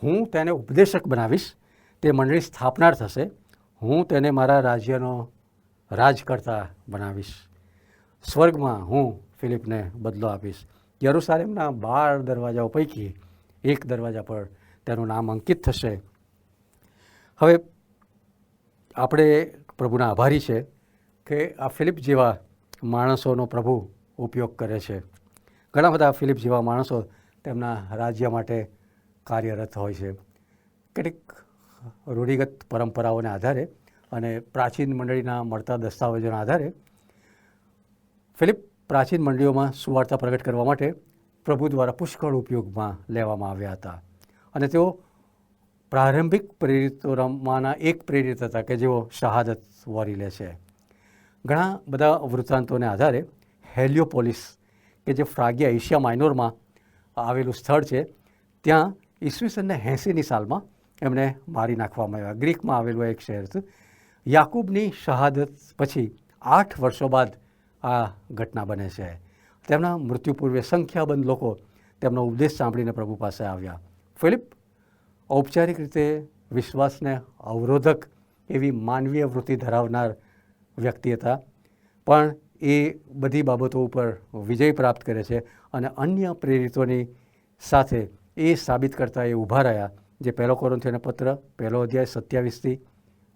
હું તેને ઉપદેશક બનાવીશ, તે મંડળી સ્થાપનાર થશે. હું તેને મારા રાજ્યનો રાજકર્તા બનાવીશ. સ્વર્ગમાં હું ફિલિપને બદલો આપીશ. યરુસાલેમના 12 દરવાજાઓ પૈકી એક દરવાજા પર તેનું નામ અંકિત થશે. હવે આપણે પ્રભુના આભારી છે કે આ ફિલિપ જેવા માણસોનો પ્રભુ ઉપયોગ કરે છે. ઘણા બધા ફિલિપ જેવા માણસો તેમના રાજ્ય માટે કાર્યરત હોય છે. કેટલીક રૂઢિગત પરંપરાઓને આધારે અને પ્રાચીન મંડળીના મળતા દસ્તાવેજોના આધારે ફિલિપ પ્રાચીન મંડળીઓમાં સુવાર્તા પ્રગટ કરવા માટે પ્રભુ દ્વારા પુષ્કળ ઉપયોગમાં લેવામાં આવ્યા હતા. અને તેઓ પ્રારંભિક પ્રેરિતોમાંના એક પ્રેરિત હતા કે જેઓ શહાદત વરી લે છે. ઘણા બધા વૃત્તાંતોને આધારે હેલિયોપોલિસ કે જે ફ્રાગિયા એશિયા માઇનોરમાં આવેલું સ્થળ છે, ત્યાં ઈસવીસનને 80ની સાલમાં એમને મારી નાખવામાં આવ્યા. ગ્રીકમાં આવેલું એક શહેર હતું. યાકૂબની શહાદત પછી 8 વર્ષો બાદ આ ઘટના બને છે. તેમના મૃત્યુ પૂર્વે સંખ્યાબંધ લોકો તેમનો ઉપદેશ સાંભળીને પ્રભુ પાસે આવ્યા. ફિલિપ ઔપચારિક રીતે વિશ્વાસને અવરોધક એવી માનવીય વૃત્તિ ધરાવનાર વ્યક્તિ હતા, પણ એ બધી બાબતો ઉપર વિજય પ્રાપ્ત કરે છે અને અન્ય પ્રેરિતોની સાથે એ સાબિત કરતા એ ઊભા રહ્યા, જે પહેલો કોરિન્થીયોનો પત્ર 1 અધ્યાય 27થી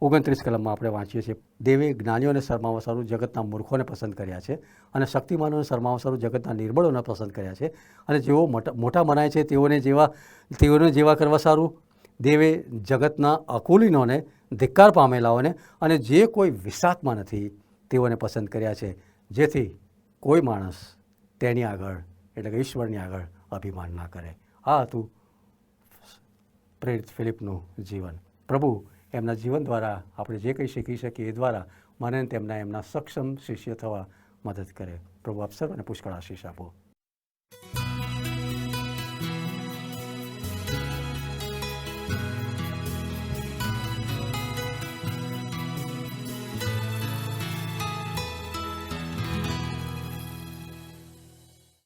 29 કલમમાં આપણે વાંચીએ છીએ. દેવે જ્ઞાનીઓને શરમાવવા સારું જગતના મૂર્ખોને પસંદ કર્યા છે અને શક્તિમાનોને શરમાવવા સારું જગતના નિર્બળોને પસંદ કર્યા છે, અને જેઓ મોટા મનાય છે તેઓને જેવા કરવા સારું દેવે જગતના અકુલીનોને, ધિક્કાર પામેલાઓને અને જે કોઈ વિસાતમાં નથી તેઓને પસંદ કર્યા છે, જેથી કોઈ માણસ તેની આગળ એટલે કે ઈશ્વરની આગળ અભિમાન ના કરે. આ હતું પ્રેરિત ફિલિપનું જીવન. પ્રભુ એમના જીવન દ્વારા આપણે જે કંઈ શીખી શકીએ એ દ્વારા મને એમના સક્ષમ શિષ્ય થવા મદદ કરે. પ્રભુ આપ સર્વને પુષ્કળ આશીષ આપો.